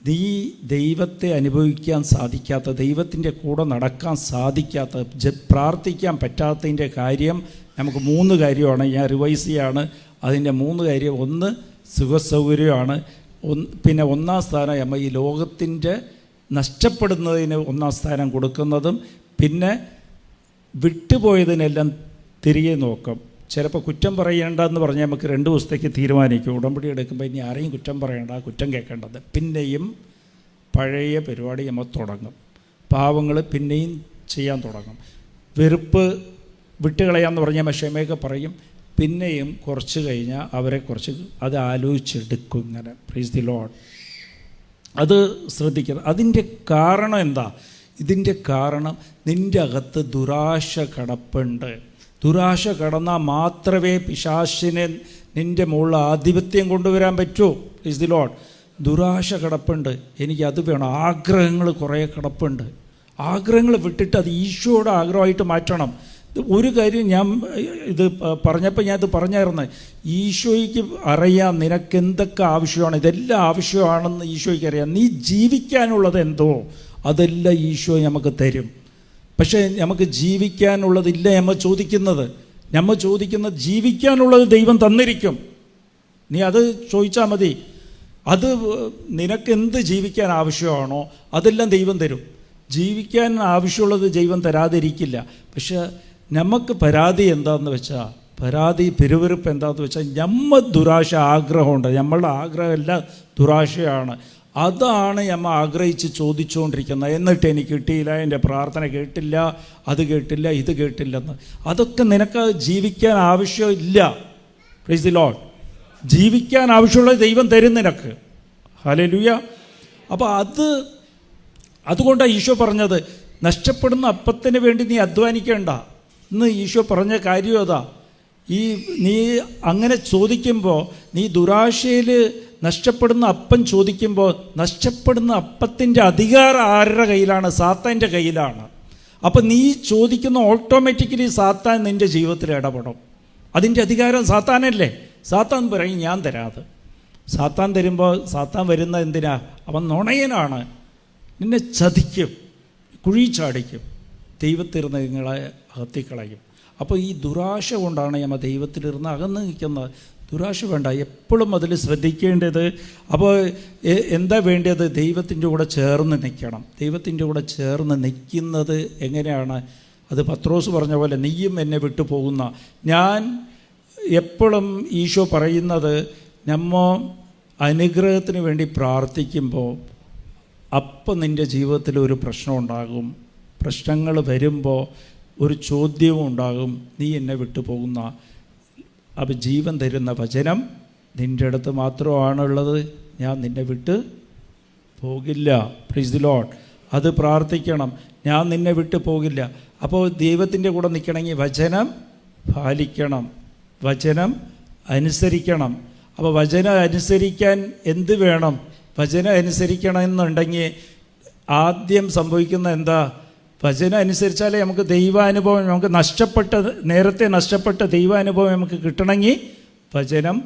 നീ ദൈവത്തെ അനുഭവിക്കാൻ സാധിക്കാത്ത, ദൈവത്തിൻ്റെ കൂടെ നടക്കാൻ സാധിക്കാത്ത, പ്രാർത്ഥിക്കാൻ പറ്റാത്തതിൻ്റെ കാര്യം നമുക്ക് 3 കാര്യമാണ്. ഞാൻ റിവൈസ് ചെയ്യാണ്. അതിൻ്റെ 3 കാര്യം. 1 സുഖസൗകര്യമാണ്. പിന്നെ 1-ാം സ്ഥാനം നമ്മൾ ഈ ലോകത്തിൻ്റെ നഷ്ടപ്പെടുന്നതിന് 1-ാം സ്ഥാനം കൊടുക്കുന്നതും, പിന്നെ വിട്ടുപോയതിനെല്ലാം തിരികെ നോക്കും. ചിലപ്പോൾ കുറ്റം പറയേണ്ടെന്ന് പറഞ്ഞാൽ നമുക്ക് 2 ദിവസത്തേക്ക് തീരുമാനിക്കും. ഉടമ്പടി എടുക്കുമ്പോൾ ഇനി ആരെയും കുറ്റം പറയേണ്ട, കുറ്റം കേൾക്കേണ്ടത്. പിന്നെയും പഴയ പരിപാടി നമ്മൾ തുടങ്ങും. പാവങ്ങൾ പിന്നെയും ചെയ്യാൻ തുടങ്ങും. വെറുപ്പ് വിട്ടുകളയാന്ന് പറഞ്ഞാൽ ക്ഷമയൊക്കെ പറയും. പിന്നെയും കുറച്ച് കഴിഞ്ഞാൽ അവരെ കുറച്ച് അത് ആലോചിച്ചെടുക്കും. ഇങ്ങനെ പ്രൈസ് ദി ലോർഡ്. അത് ശ്രദ്ധിക്കുന്നത്. അതിൻ്റെ കാരണം എന്താ? ഇതിൻ്റെ കാരണം നിൻ്റെ അകത്ത് ദുരാശ കടപ്പുണ്ട്. ദുരാശ കടന്നാൽ മാത്രമേ പിശാചിനെ നിൻ്റെ മുകളിൽ ആധിപത്യം കൊണ്ടുവരാൻ പറ്റൂ. Price the Lord. ദുരാശ കിടപ്പുണ്ട്, എനിക്കത് വേണം. ആഗ്രഹങ്ങൾ കുറേ കിടപ്പുണ്ട്. ആഗ്രഹങ്ങൾ വിട്ടിട്ട് അത് ഈശോയുടെ ആഗ്രഹമായിട്ട് മാറ്റണം. ഒരു കാര്യം ഞാൻ ഇത് പറഞ്ഞപ്പോൾ ഞാൻ ഇത് പറഞ്ഞായിരുന്നു, ഈശോയ്ക്ക് അറിയാം നിനക്ക് എന്തൊക്കെ ആവശ്യമാണ്. ഇതെല്ലാം ആവശ്യമാണെന്ന് ഈശോയ്ക്ക് അറിയാം. നീ ജീവിക്കാനുള്ളത് എന്തോ അതെല്ലാം ഈശോ നമുക്ക് തരും. പക്ഷേ നമുക്ക് ജീവിക്കാനുള്ളതില്ല നമ്മൾ ചോദിക്കുന്നത് ജീവിക്കാനുള്ളത് ദൈവം തന്നിരിക്കും. നീ അത് ചോദിച്ചാൽ മതി. അത് നിനക്കെന്ത് ജീവിക്കാൻ ആവശ്യമാണോ അതെല്ലാം ദൈവം തരും. ജീവിക്കാൻ ആവശ്യമുള്ളത് ദൈവം തരാതിരിക്കില്ല. പക്ഷെ നമുക്ക് പരാതി എന്താണെന്ന് വെച്ചാൽ, പിറുവിറുപ്പ് എന്താണെന്ന് വെച്ചാൽ, ദുരാശ ആഗ്രഹമുണ്ട്. നമ്മളുടെ ആഗ്രഹമെല്ലാം ദുരാശയാണ്. അതാണ് നമ്മൾ ആഗ്രഹിച്ച് ചോദിച്ചുകൊണ്ടിരിക്കുന്നത്. എന്നിട്ട് എനിക്ക് കിട്ടിയില്ല, എൻ്റെ പ്രാർത്ഥന കേട്ടില്ല, അത് കേട്ടില്ല, ഇത് കേട്ടില്ലെന്ന്. അതൊക്കെ നിനക്ക് ജീവിക്കാൻ ആവശ്യമില്ല. Price the Lord. ജീവിക്കാൻ ആവശ്യമുള്ളത് ദൈവം തരും നിനക്ക്. ഹല്ലേലൂയ. അപ്പോൾ അതുകൊണ്ടാണ് ഈശോ പറഞ്ഞത്, നഷ്ടപ്പെടുന്ന അപ്പത്തിന് വേണ്ടി നീ അധ്വാനിക്കേണ്ട എന്ന് ഈശോ പറഞ്ഞ കാര്യം അതാ. നീ അങ്ങനെ ചോദിക്കുമ്പോൾ, നീ ദുരാശയിൽ നഷ്ടപ്പെടുന്ന അപ്പം ചോദിക്കുമ്പോൾ, നഷ്ടപ്പെടുന്ന അപ്പത്തിൻ്റെ അധികാരം ആരുടെ കയ്യിലാണ്? സാത്താൻ്റെ കയ്യിലാണ്. അപ്പം നീ ചോദിക്കുന്ന ഓട്ടോമാറ്റിക്കലി സാത്താൻ നിൻ്റെ ജീവിതത്തിൽ ഇടപെടും. അതിൻ്റെ അധികാരം സാത്താനല്ലേ. സാത്താൻ പറയും ഞാൻ തരാതെ. സാത്താൻ തരുമ്പോൾ സാത്താൻ വരുന്ന എന്തിനാ? അവൻ നുണയനാണ്, നിന്നെ ചതിക്കും, കുഴി ചാടിക്കും, ദൈവത്തിരുന്ന് നിങ്ങളെ അകത്തിക്കളയും. അപ്പോൾ ഈ ദുരാശ കൊണ്ടാണ് നമ്മൾ ദൈവത്തിലിരുന്ന് അകന്ന് നിൽക്കുന്നത്. ദുരാശ വേണ്ട. എപ്പോഴും അതിൽ ശ്രദ്ധിക്കേണ്ടത്, അപ്പോൾ എന്താ വേണ്ടത്? ദൈവത്തിൻ്റെ കൂടെ ചേർന്ന് നിൽക്കണം. ദൈവത്തിൻ്റെ കൂടെ ചേർന്ന് നിൽക്കുന്നത് എങ്ങനെയാണ്? അത് പത്രോസ് പറഞ്ഞ പോലെ, നീയും എന്നെ വിട്ടു പോകുന്ന. ഞാൻ എപ്പോഴും ഈശോ പറയുന്നത്, നമ്മ അനുഗ്രഹത്തിന് വേണ്ടി പ്രാർത്ഥിക്കുമ്പോൾ അപ്പം നിൻ്റെ ജീവിതത്തിൽ ഒരു പ്രശ്നം ഉണ്ടാകും. പ്രശ്നങ്ങൾ വരുമ്പോൾ ഒരു ചോദ്യവും ഉണ്ടാകും, നീ എന്നെ വിട്ടു പോകുന്ന. അപ്പം ജീവൻ തരുന്ന വചനം നിൻ്റെ അടുത്ത് മാത്രമാണുള്ളത്, ഞാൻ നിന്നെ വിട്ട് പോകില്ല. Price the Lord. അത് പ്രാർത്ഥിക്കണം, ഞാൻ നിന്നെ വിട്ടു പോകില്ല. അപ്പോൾ ദൈവത്തിൻ്റെ കൂടെ നിൽക്കണമെങ്കിൽ വചനം പാലിക്കണം, വചനം അനുസരിക്കണം. അപ്പോൾ വചനം അനുസരിക്കാൻ എന്ത് വേണം? വചനം അനുസരിക്കണമെന്നുണ്ടെങ്കിൽ ആദ്യം സംഭവിക്കുന്ന എന്താ? വചനം അനുസരിച്ചാലേ നമുക്ക് ദൈവാനുഭവം, നമുക്ക് നേരത്തെ നഷ്ടപ്പെട്ട ദൈവാനുഭവം നമുക്ക് കിട്ടണമെങ്കിൽ വചനം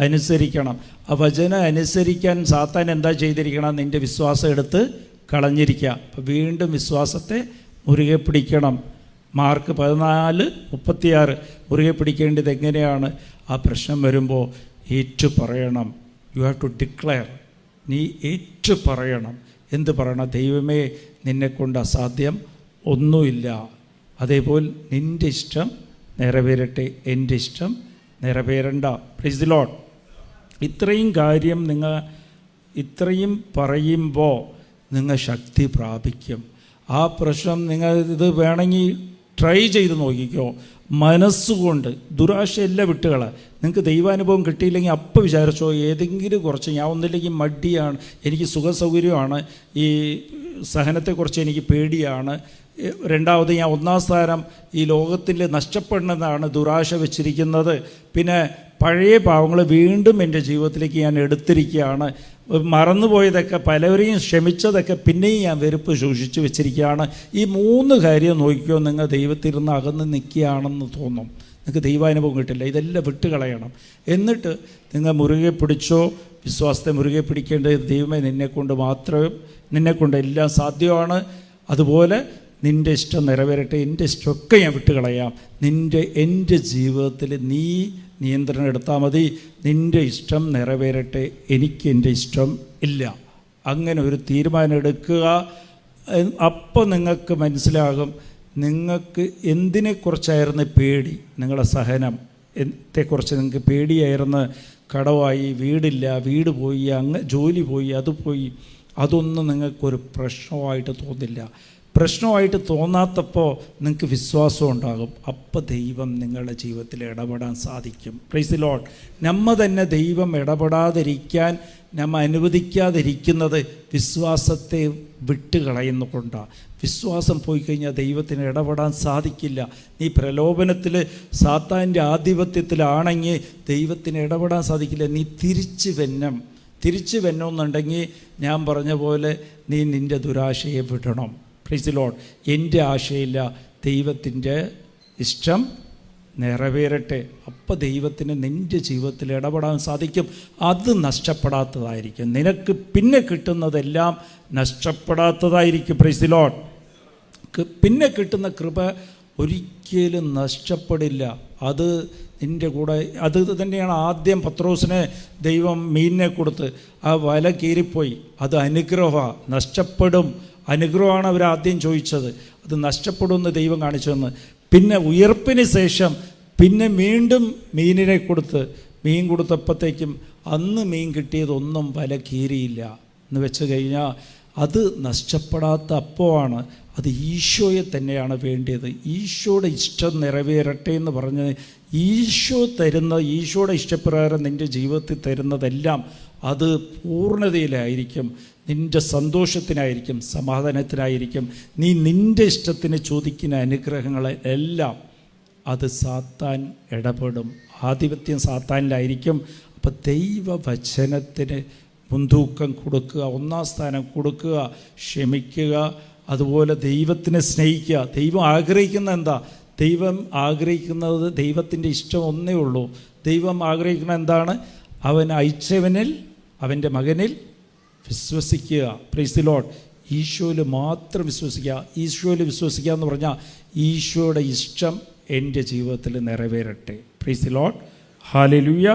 അനുസരിക്കണം. ആ വചനം അനുസരിക്കാൻ സാത്താൻ എന്താ ചെയ്തിരിക്കണം? നിൻ്റെ വിശ്വാസം എടുത്ത് കളഞ്ഞിരിക്കുക. അപ്പോൾ വീണ്ടും വിശ്വാസത്തെ മുറുകെ പിടിക്കണം. മാർക്ക് 14:36 മുറുകെ പിടിക്കേണ്ടത് എങ്ങനെയാണ്? ആ പ്രശ്നം വരുമ്പോൾ ഏറ്റു പറയണം. You have to declare. നീ ഏറ്റു പറയണം. എന്ത് പറയണം? ദൈവമേ, നിന്നെക്കൊണ്ട് അസാധ്യം ഒന്നുമില്ല. അതേപോലെ നിൻ്റെ ഇഷ്ടം നിറവേറട്ടെ, എൻ്റെ ഇഷ്ടം നിറവേറണ്ട. Price the Lord. ഇത്രയും കാര്യം ഇത്രയും പറയുമ്പോൾ നിങ്ങൾ ശക്തി പ്രാപിക്കും. ആ പ്രശ്നം നിങ്ങൾ ഇത് വേണമെങ്കിൽ ട്രൈ ചെയ്ത് നോക്കിക്കോ. മനസ്സുകൊണ്ട് ദുരാശയല്ല വിട്ടുകള. നിങ്ങൾക്ക് ദൈവാനുഭവം കിട്ടിയില്ലെങ്കിൽ അപ്പം വിചാരിച്ചോ, ഏതെങ്കിലും കുറച്ച്, ഞാൻ ഒന്നില്ലെങ്കിൽ മടിയാണ്, എനിക്ക് സുഖസൗകര്യമാണ്, ഈ സഹനത്തെക്കുറിച്ച് എനിക്ക് പേടിയാണ്, രണ്ടാമത് ഞാൻ ഒന്നാം സ്ഥാനം ഈ ലോകത്തിൽ നഷ്ടപ്പെടുന്നതാണ് ദുരാശ വെച്ചിരിക്കുന്നത്, പിന്നെ പഴയ പാവങ്ങൾ വീണ്ടും എൻ്റെ ജീവിതത്തിലേക്ക് ഞാൻ എടുത്തിരിക്കുകയാണ്, മറന്നുപോയതൊക്കെ പലവരെയും ക്ഷമിച്ചതൊക്കെ പിന്നെയും ഞാൻ വെറുപ്പ് സൂക്ഷിച്ച് വെച്ചിരിക്കുകയാണ്. ഈ 3 കാര്യം നോക്കിക്കോ, നിങ്ങൾ ദൈവത്തിൽ നിന്ന് അകന്ന് നിൽക്കുകയാണെന്ന് തോന്നും. നിങ്ങൾക്ക് ദൈവാനുഭവം കിട്ടില്ല. ഇതെല്ലാം വിട്ടുകളയണം. എന്നിട്ട് നിങ്ങൾ മുറുകെ പിടിച്ചോ. വിശ്വാസത്തെ മുറുകെ പിടിക്കേണ്ടത് ദൈവമേ, നിന്നെക്കൊണ്ട് എല്ലാം സാധ്യമാണ്. അതുപോലെ നിൻ്റെ ഇഷ്ടം നിറവേറട്ടെ, എൻ്റെ ഇഷ്ടമൊക്കെ ഞാൻ വിട്ടുകളയാം. എൻ്റെ ജീവിതത്തിൽ നീ നിയന്ത്രണം എടുത്താൽ മതി. നിൻ്റെ ഇഷ്ടം നിറവേറട്ടെ, എനിക്ക് എൻ്റെ ഇഷ്ടം ഇല്ല. അങ്ങനെ ഒരു തീരുമാനം എടുക്കുക. അപ്പോൾ നിങ്ങൾക്ക് മനസ്സിലാകും നിങ്ങൾക്ക് എന്തിനെക്കുറിച്ചായിരുന്നു പേടി. നിങ്ങളുടെ സഹനത്തെക്കുറിച്ച് നിങ്ങൾക്ക് പേടിയായിരുന്നു. കടമായി, വീടില്ല, വീട് പോയി, ജോലി പോയി, അത് പോയി. അതൊന്നും നിങ്ങൾക്കൊരു പ്രശ്നമായിട്ട് തോന്നില്ല. പ്രശ്നമായിട്ട് തോന്നാത്തപ്പോൾ നിങ്ങൾക്ക് വിശ്വാസം ഉണ്ടാകും. അപ്പോൾ ദൈവം നിങ്ങളുടെ ജീവിതത്തിൽ ഇടപെടാൻ സാധിക്കും. Price the Lord. നമ്മ തന്നെ ദൈവം ഇടപെടാതിരിക്കാൻ നമ്മ അനുവദിക്കാതിരിക്കുന്നത് വിശ്വാസത്തെ വിട്ടുകളയുന്നുകൊണ്ടാണ്. വിശ്വാസം പോയി കഴിഞ്ഞാൽ ദൈവത്തിന് ഇടപെടാൻ സാധിക്കില്ല. നീ പ്രലോഭനത്തിൽ സാത്താൻ്റെ ആധിപത്യത്തിലാണെങ്കിൽ ദൈവത്തിന് ഇടപെടാൻ സാധിക്കില്ല. നീ തിരിച്ച് വെന്നോന്നുണ്ടെങ്കിൽ ഞാൻ പറഞ്ഞ പോലെ നീ നിൻ്റെ ദുരാശയെ വിടണം. Price the Lord. എൻ്റെ ആശയില്ല, ദൈവത്തിൻ്റെ ഇഷ്ടം നിറവേറട്ടെ. അപ്പോൾ ദൈവത്തിന് നിൻ്റെ ജീവിതത്തിൽ ഇടപെടാൻ സാധിക്കും. അത് നഷ്ടപ്പെടാത്തതായിരിക്കും. നിനക്ക് പിന്നെ കിട്ടുന്നതെല്ലാം നഷ്ടപ്പെടാത്തതായിരിക്കും. Praise the lord. പിന്നെ കിട്ടുന്ന കൃപ ഒരിക്കലും നഷ്ടപ്പെടില്ല. അത് നിൻ്റെ കൂടെ. അത് തന്നെയാണ് ആദ്യം പത്രോസിനെ ദൈവം മീനിനെ കൊടുത്ത് ആ വല കീറിപ്പോയി. അത് അനുഗ്രഹമാണ്, നഷ്ടപ്പെടും. അനുഗ്രഹമാണ് അവരാദ്യം ചോദിച്ചത്. അത് നഷ്ടപ്പെടുമെന്ന് ദൈവം കാണിച്ചതെന്ന്. പിന്നെ ഉയർപ്പിന് ശേഷം പിന്നെ വീണ്ടും മീനിനെ മീൻ കൊടുത്തപ്പോഴത്തേക്കും അന്ന് മീൻ കിട്ടിയതൊന്നും വല കീറിയില്ല എന്ന് വെച്ച് കഴിഞ്ഞാൽ അത് നഷ്ടപ്പെടാത്ത അപ്പമാണ്. അത് ഈശോയെ തന്നെയാണ് വേണ്ടിയത്. ഈശോയുടെ ഇഷ്ടം നിറവേറട്ടെ എന്ന് പറഞ്ഞ് ഈശോയുടെ ഇഷ്ടപ്രകാരം നിൻ്റെ ജീവിതത്തിൽ തരുന്നതെല്ലാം അത് പൂർണ്ണതയിലായിരിക്കും. നിൻ്റെ സന്തോഷത്തിനായിരിക്കും, സമാധാനത്തിനായിരിക്കും. നീ നിൻ്റെ ഇഷ്ടത്തിന് ചോദിക്കുന്ന അനുഗ്രഹങ്ങളെല്ലാം അത് സാത്താൻ ഇടപെടും. ആധിപത്യം സാത്താനിലായിരിക്കും. അപ്പം ദൈവവചനത്തിന് മുൻതൂക്കം കൊടുക്കുക, ഒന്നാം സ്ഥാനം കൊടുക്കുക, ക്ഷമിക്കുക. അതുപോലെ ദൈവത്തിനെ സ്നേഹിക്കുക. ദൈവം ആഗ്രഹിക്കുന്ന എന്താ? ദൈവം ആഗ്രഹിക്കുന്നത് ദൈവത്തിൻ്റെ ഇഷ്ടം ഒന്നേ ഉള്ളൂ. ദൈവം ആഗ്രഹിക്കുന്നത് എന്താണ്? അവൻ അയച്ചവനിൽ, അവൻ്റെ മകനിൽ വിശ്വസിക്കുക. Price the Lord. ഈശോയിൽ മാത്രം വിശ്വസിക്കുക. ഈശോയിൽ വിശ്വസിക്കുക എന്ന് പറഞ്ഞാൽ ഈശോയുടെ ഇഷ്ടം എൻ്റെ ജീവിതത്തിൽ നിറവേറട്ടെ. Praise the lord. ഹല്ലേലൂയ.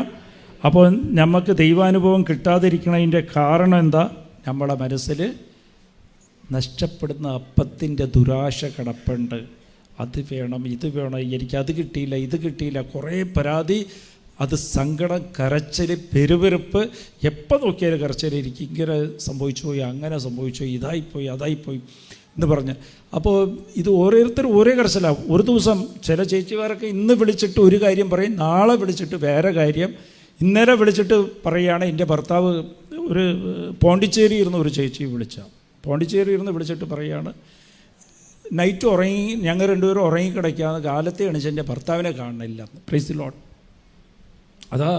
അപ്പോൾ നമുക്ക് ദൈവാനുഭവം കിട്ടാതിരിക്കണതിൻ്റെ കാരണം എന്താ? നമ്മളെ മനസ്സിൽ നഷ്ടപ്പെടുന്ന അപ്പത്തിൻ്റെ ദുരാശ കിടപ്പുണ്ട്. അത് വേണം, ഇത് വേണം, എനിക്കത് കിട്ടിയില്ല, ഇത് കിട്ടിയില്ല, കുറേ പരാതി, അത് സങ്കടം, കരച്ചിൽ, പെരുവെറുപ്പ്, എപ്പോൾ നോക്കിയാലും കരച്ചിൽ. എനിക്ക് ഇങ്ങനെ സംഭവിച്ചു പോയി, അങ്ങനെ സംഭവിച്ചു, ഇതായിപ്പോയി, അതായിപ്പോയി എന്ന് പറഞ്ഞ്. അപ്പോൾ ഇത് ഓരോരുത്തരും ഓരോ കരച്ചിലാണ്. ഒരു ദിവസം ചില ചേച്ചിമാരൊക്കെ ഇന്ന് വിളിച്ചിട്ട് ഒരു കാര്യം പറയും, നാളെ വിളിച്ചിട്ട് വേറെ കാര്യം. ഇന്നലെ വിളിച്ചിട്ട് പറയുകയാണ്, എൻ്റെ ഭർത്താവ് ഒരു പോണ്ടിച്ചേരി ഇരുന്ന് ഒരു ചേച്ചി പോണ്ടിച്ചേരി ഇരുന്ന് വിളിച്ചിട്ട് പറയുകയാണ്, നൈറ്റ് ഉറങ്ങി, ഞങ്ങൾ രണ്ടുപേരും ഉറങ്ങിക്കിടയ്ക്കാന്ന്, കാലത്തെ എണീച്ച് എൻ്റെ ഭർത്താവിനെ കാണണില്ല. Price the Lord. അതാ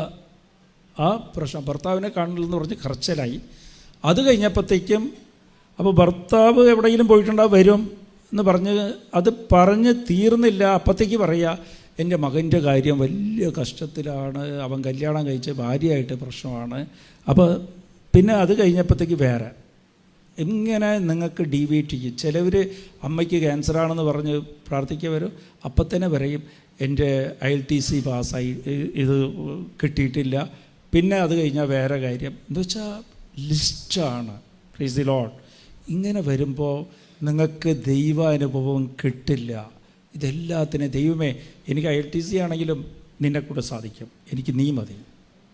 ആ പ്രശ്നം, ഭർത്താവിനെ കാണില്ലെന്ന് പറഞ്ഞ് കരച്ചിലായി. അത് കഴിഞ്ഞപ്പോഴത്തേക്കും അപ്പോൾ ഭർത്താവ് എവിടെയെങ്കിലും പോയിട്ടുണ്ടാവും, വരും എന്ന് അത് പറഞ്ഞ് തീർന്നില്ല. അപ്പോഴത്തേക്ക് പറയുക, എൻ്റെ മകൻ്റെ കാര്യം വലിയ കഷ്ടത്തിലാണ്, അവൻ കല്യാണം കഴിച്ച് ഭാര്യയായിട്ട് പ്രശ്നമാണ്. അപ്പോൾ പിന്നെ അത് കഴിഞ്ഞപ്പോഴത്തേക്ക് വേറെ ഇങ്ങനെ നിങ്ങൾക്ക് ഡീവിയേറ്റ് ചെയ്യും. ചിലവർ അമ്മയ്ക്ക് ക്യാൻസറാണെന്ന് പറഞ്ഞ് പ്രാർത്ഥിക്കുക വരും, അപ്പം തന്നെ പറയും എൻ്റെ IELTS പാസ്സായി, ഇത് കിട്ടിയിട്ടില്ല. പിന്നെ അത് കഴിഞ്ഞാൽ വേറെ കാര്യം. എന്ന് വെച്ചാൽ ലിസ്റ്റാണ്. Praise the lord. ഇങ്ങനെ വരുമ്പോൾ നിങ്ങൾക്ക് ദൈവാനുഭവം കിട്ടില്ല. ഇതെല്ലാത്തിനും ദൈവമേ, എനിക്ക് IELTS ആണെങ്കിലും നിന്നെ കൂടെ സാധിക്കും, എനിക്ക് നീ മതി,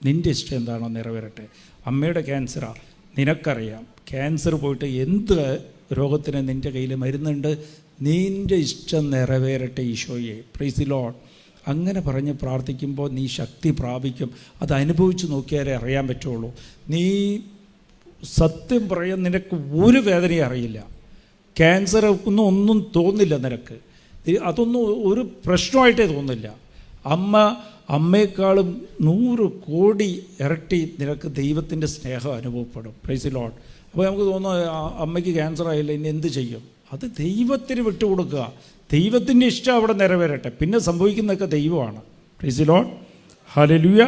നിൻ്റെ ഇഷ്ടം എന്താണോ നിറവേറട്ടെ. അമ്മയുടെ ക്യാൻസറാണ്, നിനക്കറിയാം, ക്യാൻസർ പോയിട്ട് എന്ത് രോഗത്തിന് നിൻ്റെ കയ്യിൽ മരുന്നുണ്ട്, നിൻ്റെ ഇഷ്ടം നിറവേറട്ടെ ഈശോയെ. Price the Lord. അങ്ങനെ പറഞ്ഞ് പ്രാർത്ഥിക്കുമ്പോൾ നീ ശക്തി പ്രാപിക്കും. അത് അനുഭവിച്ച് നോക്കിയാലേ അറിയാൻ പറ്റുള്ളൂ. നീ സത്യം പറയാൻ നിനക്ക് ഒരു വേദനയും അറിയില്ല. ക്യാൻസർ ഒന്നും തോന്നില്ല നിനക്ക്, അതൊന്നും ഒരു പ്രശ്നമായിട്ടേ തോന്നില്ല. അമ്മയെക്കാളും 100 കോടി ഇരട്ടി നിനക്ക് ദൈവത്തിൻ്റെ സ്നേഹം അനുഭവപ്പെടും. Price the lord. അപ്പോൾ നമുക്ക് തോന്നുന്നു അമ്മയ്ക്ക് ക്യാൻസർ ആയില്ല, ഇനി എന്ത് ചെയ്യും? അത് ദൈവത്തിന് വിട്ടുകൊടുക്കുക. ദൈവത്തിൻ്റെ ഇഷ്ടം അവിടെ നിറവേറട്ടെ, പിന്നെ സംഭവിക്കുന്നതൊക്കെ ദൈവമാണ്. Price the lord. ഹല്ലേലൂയ.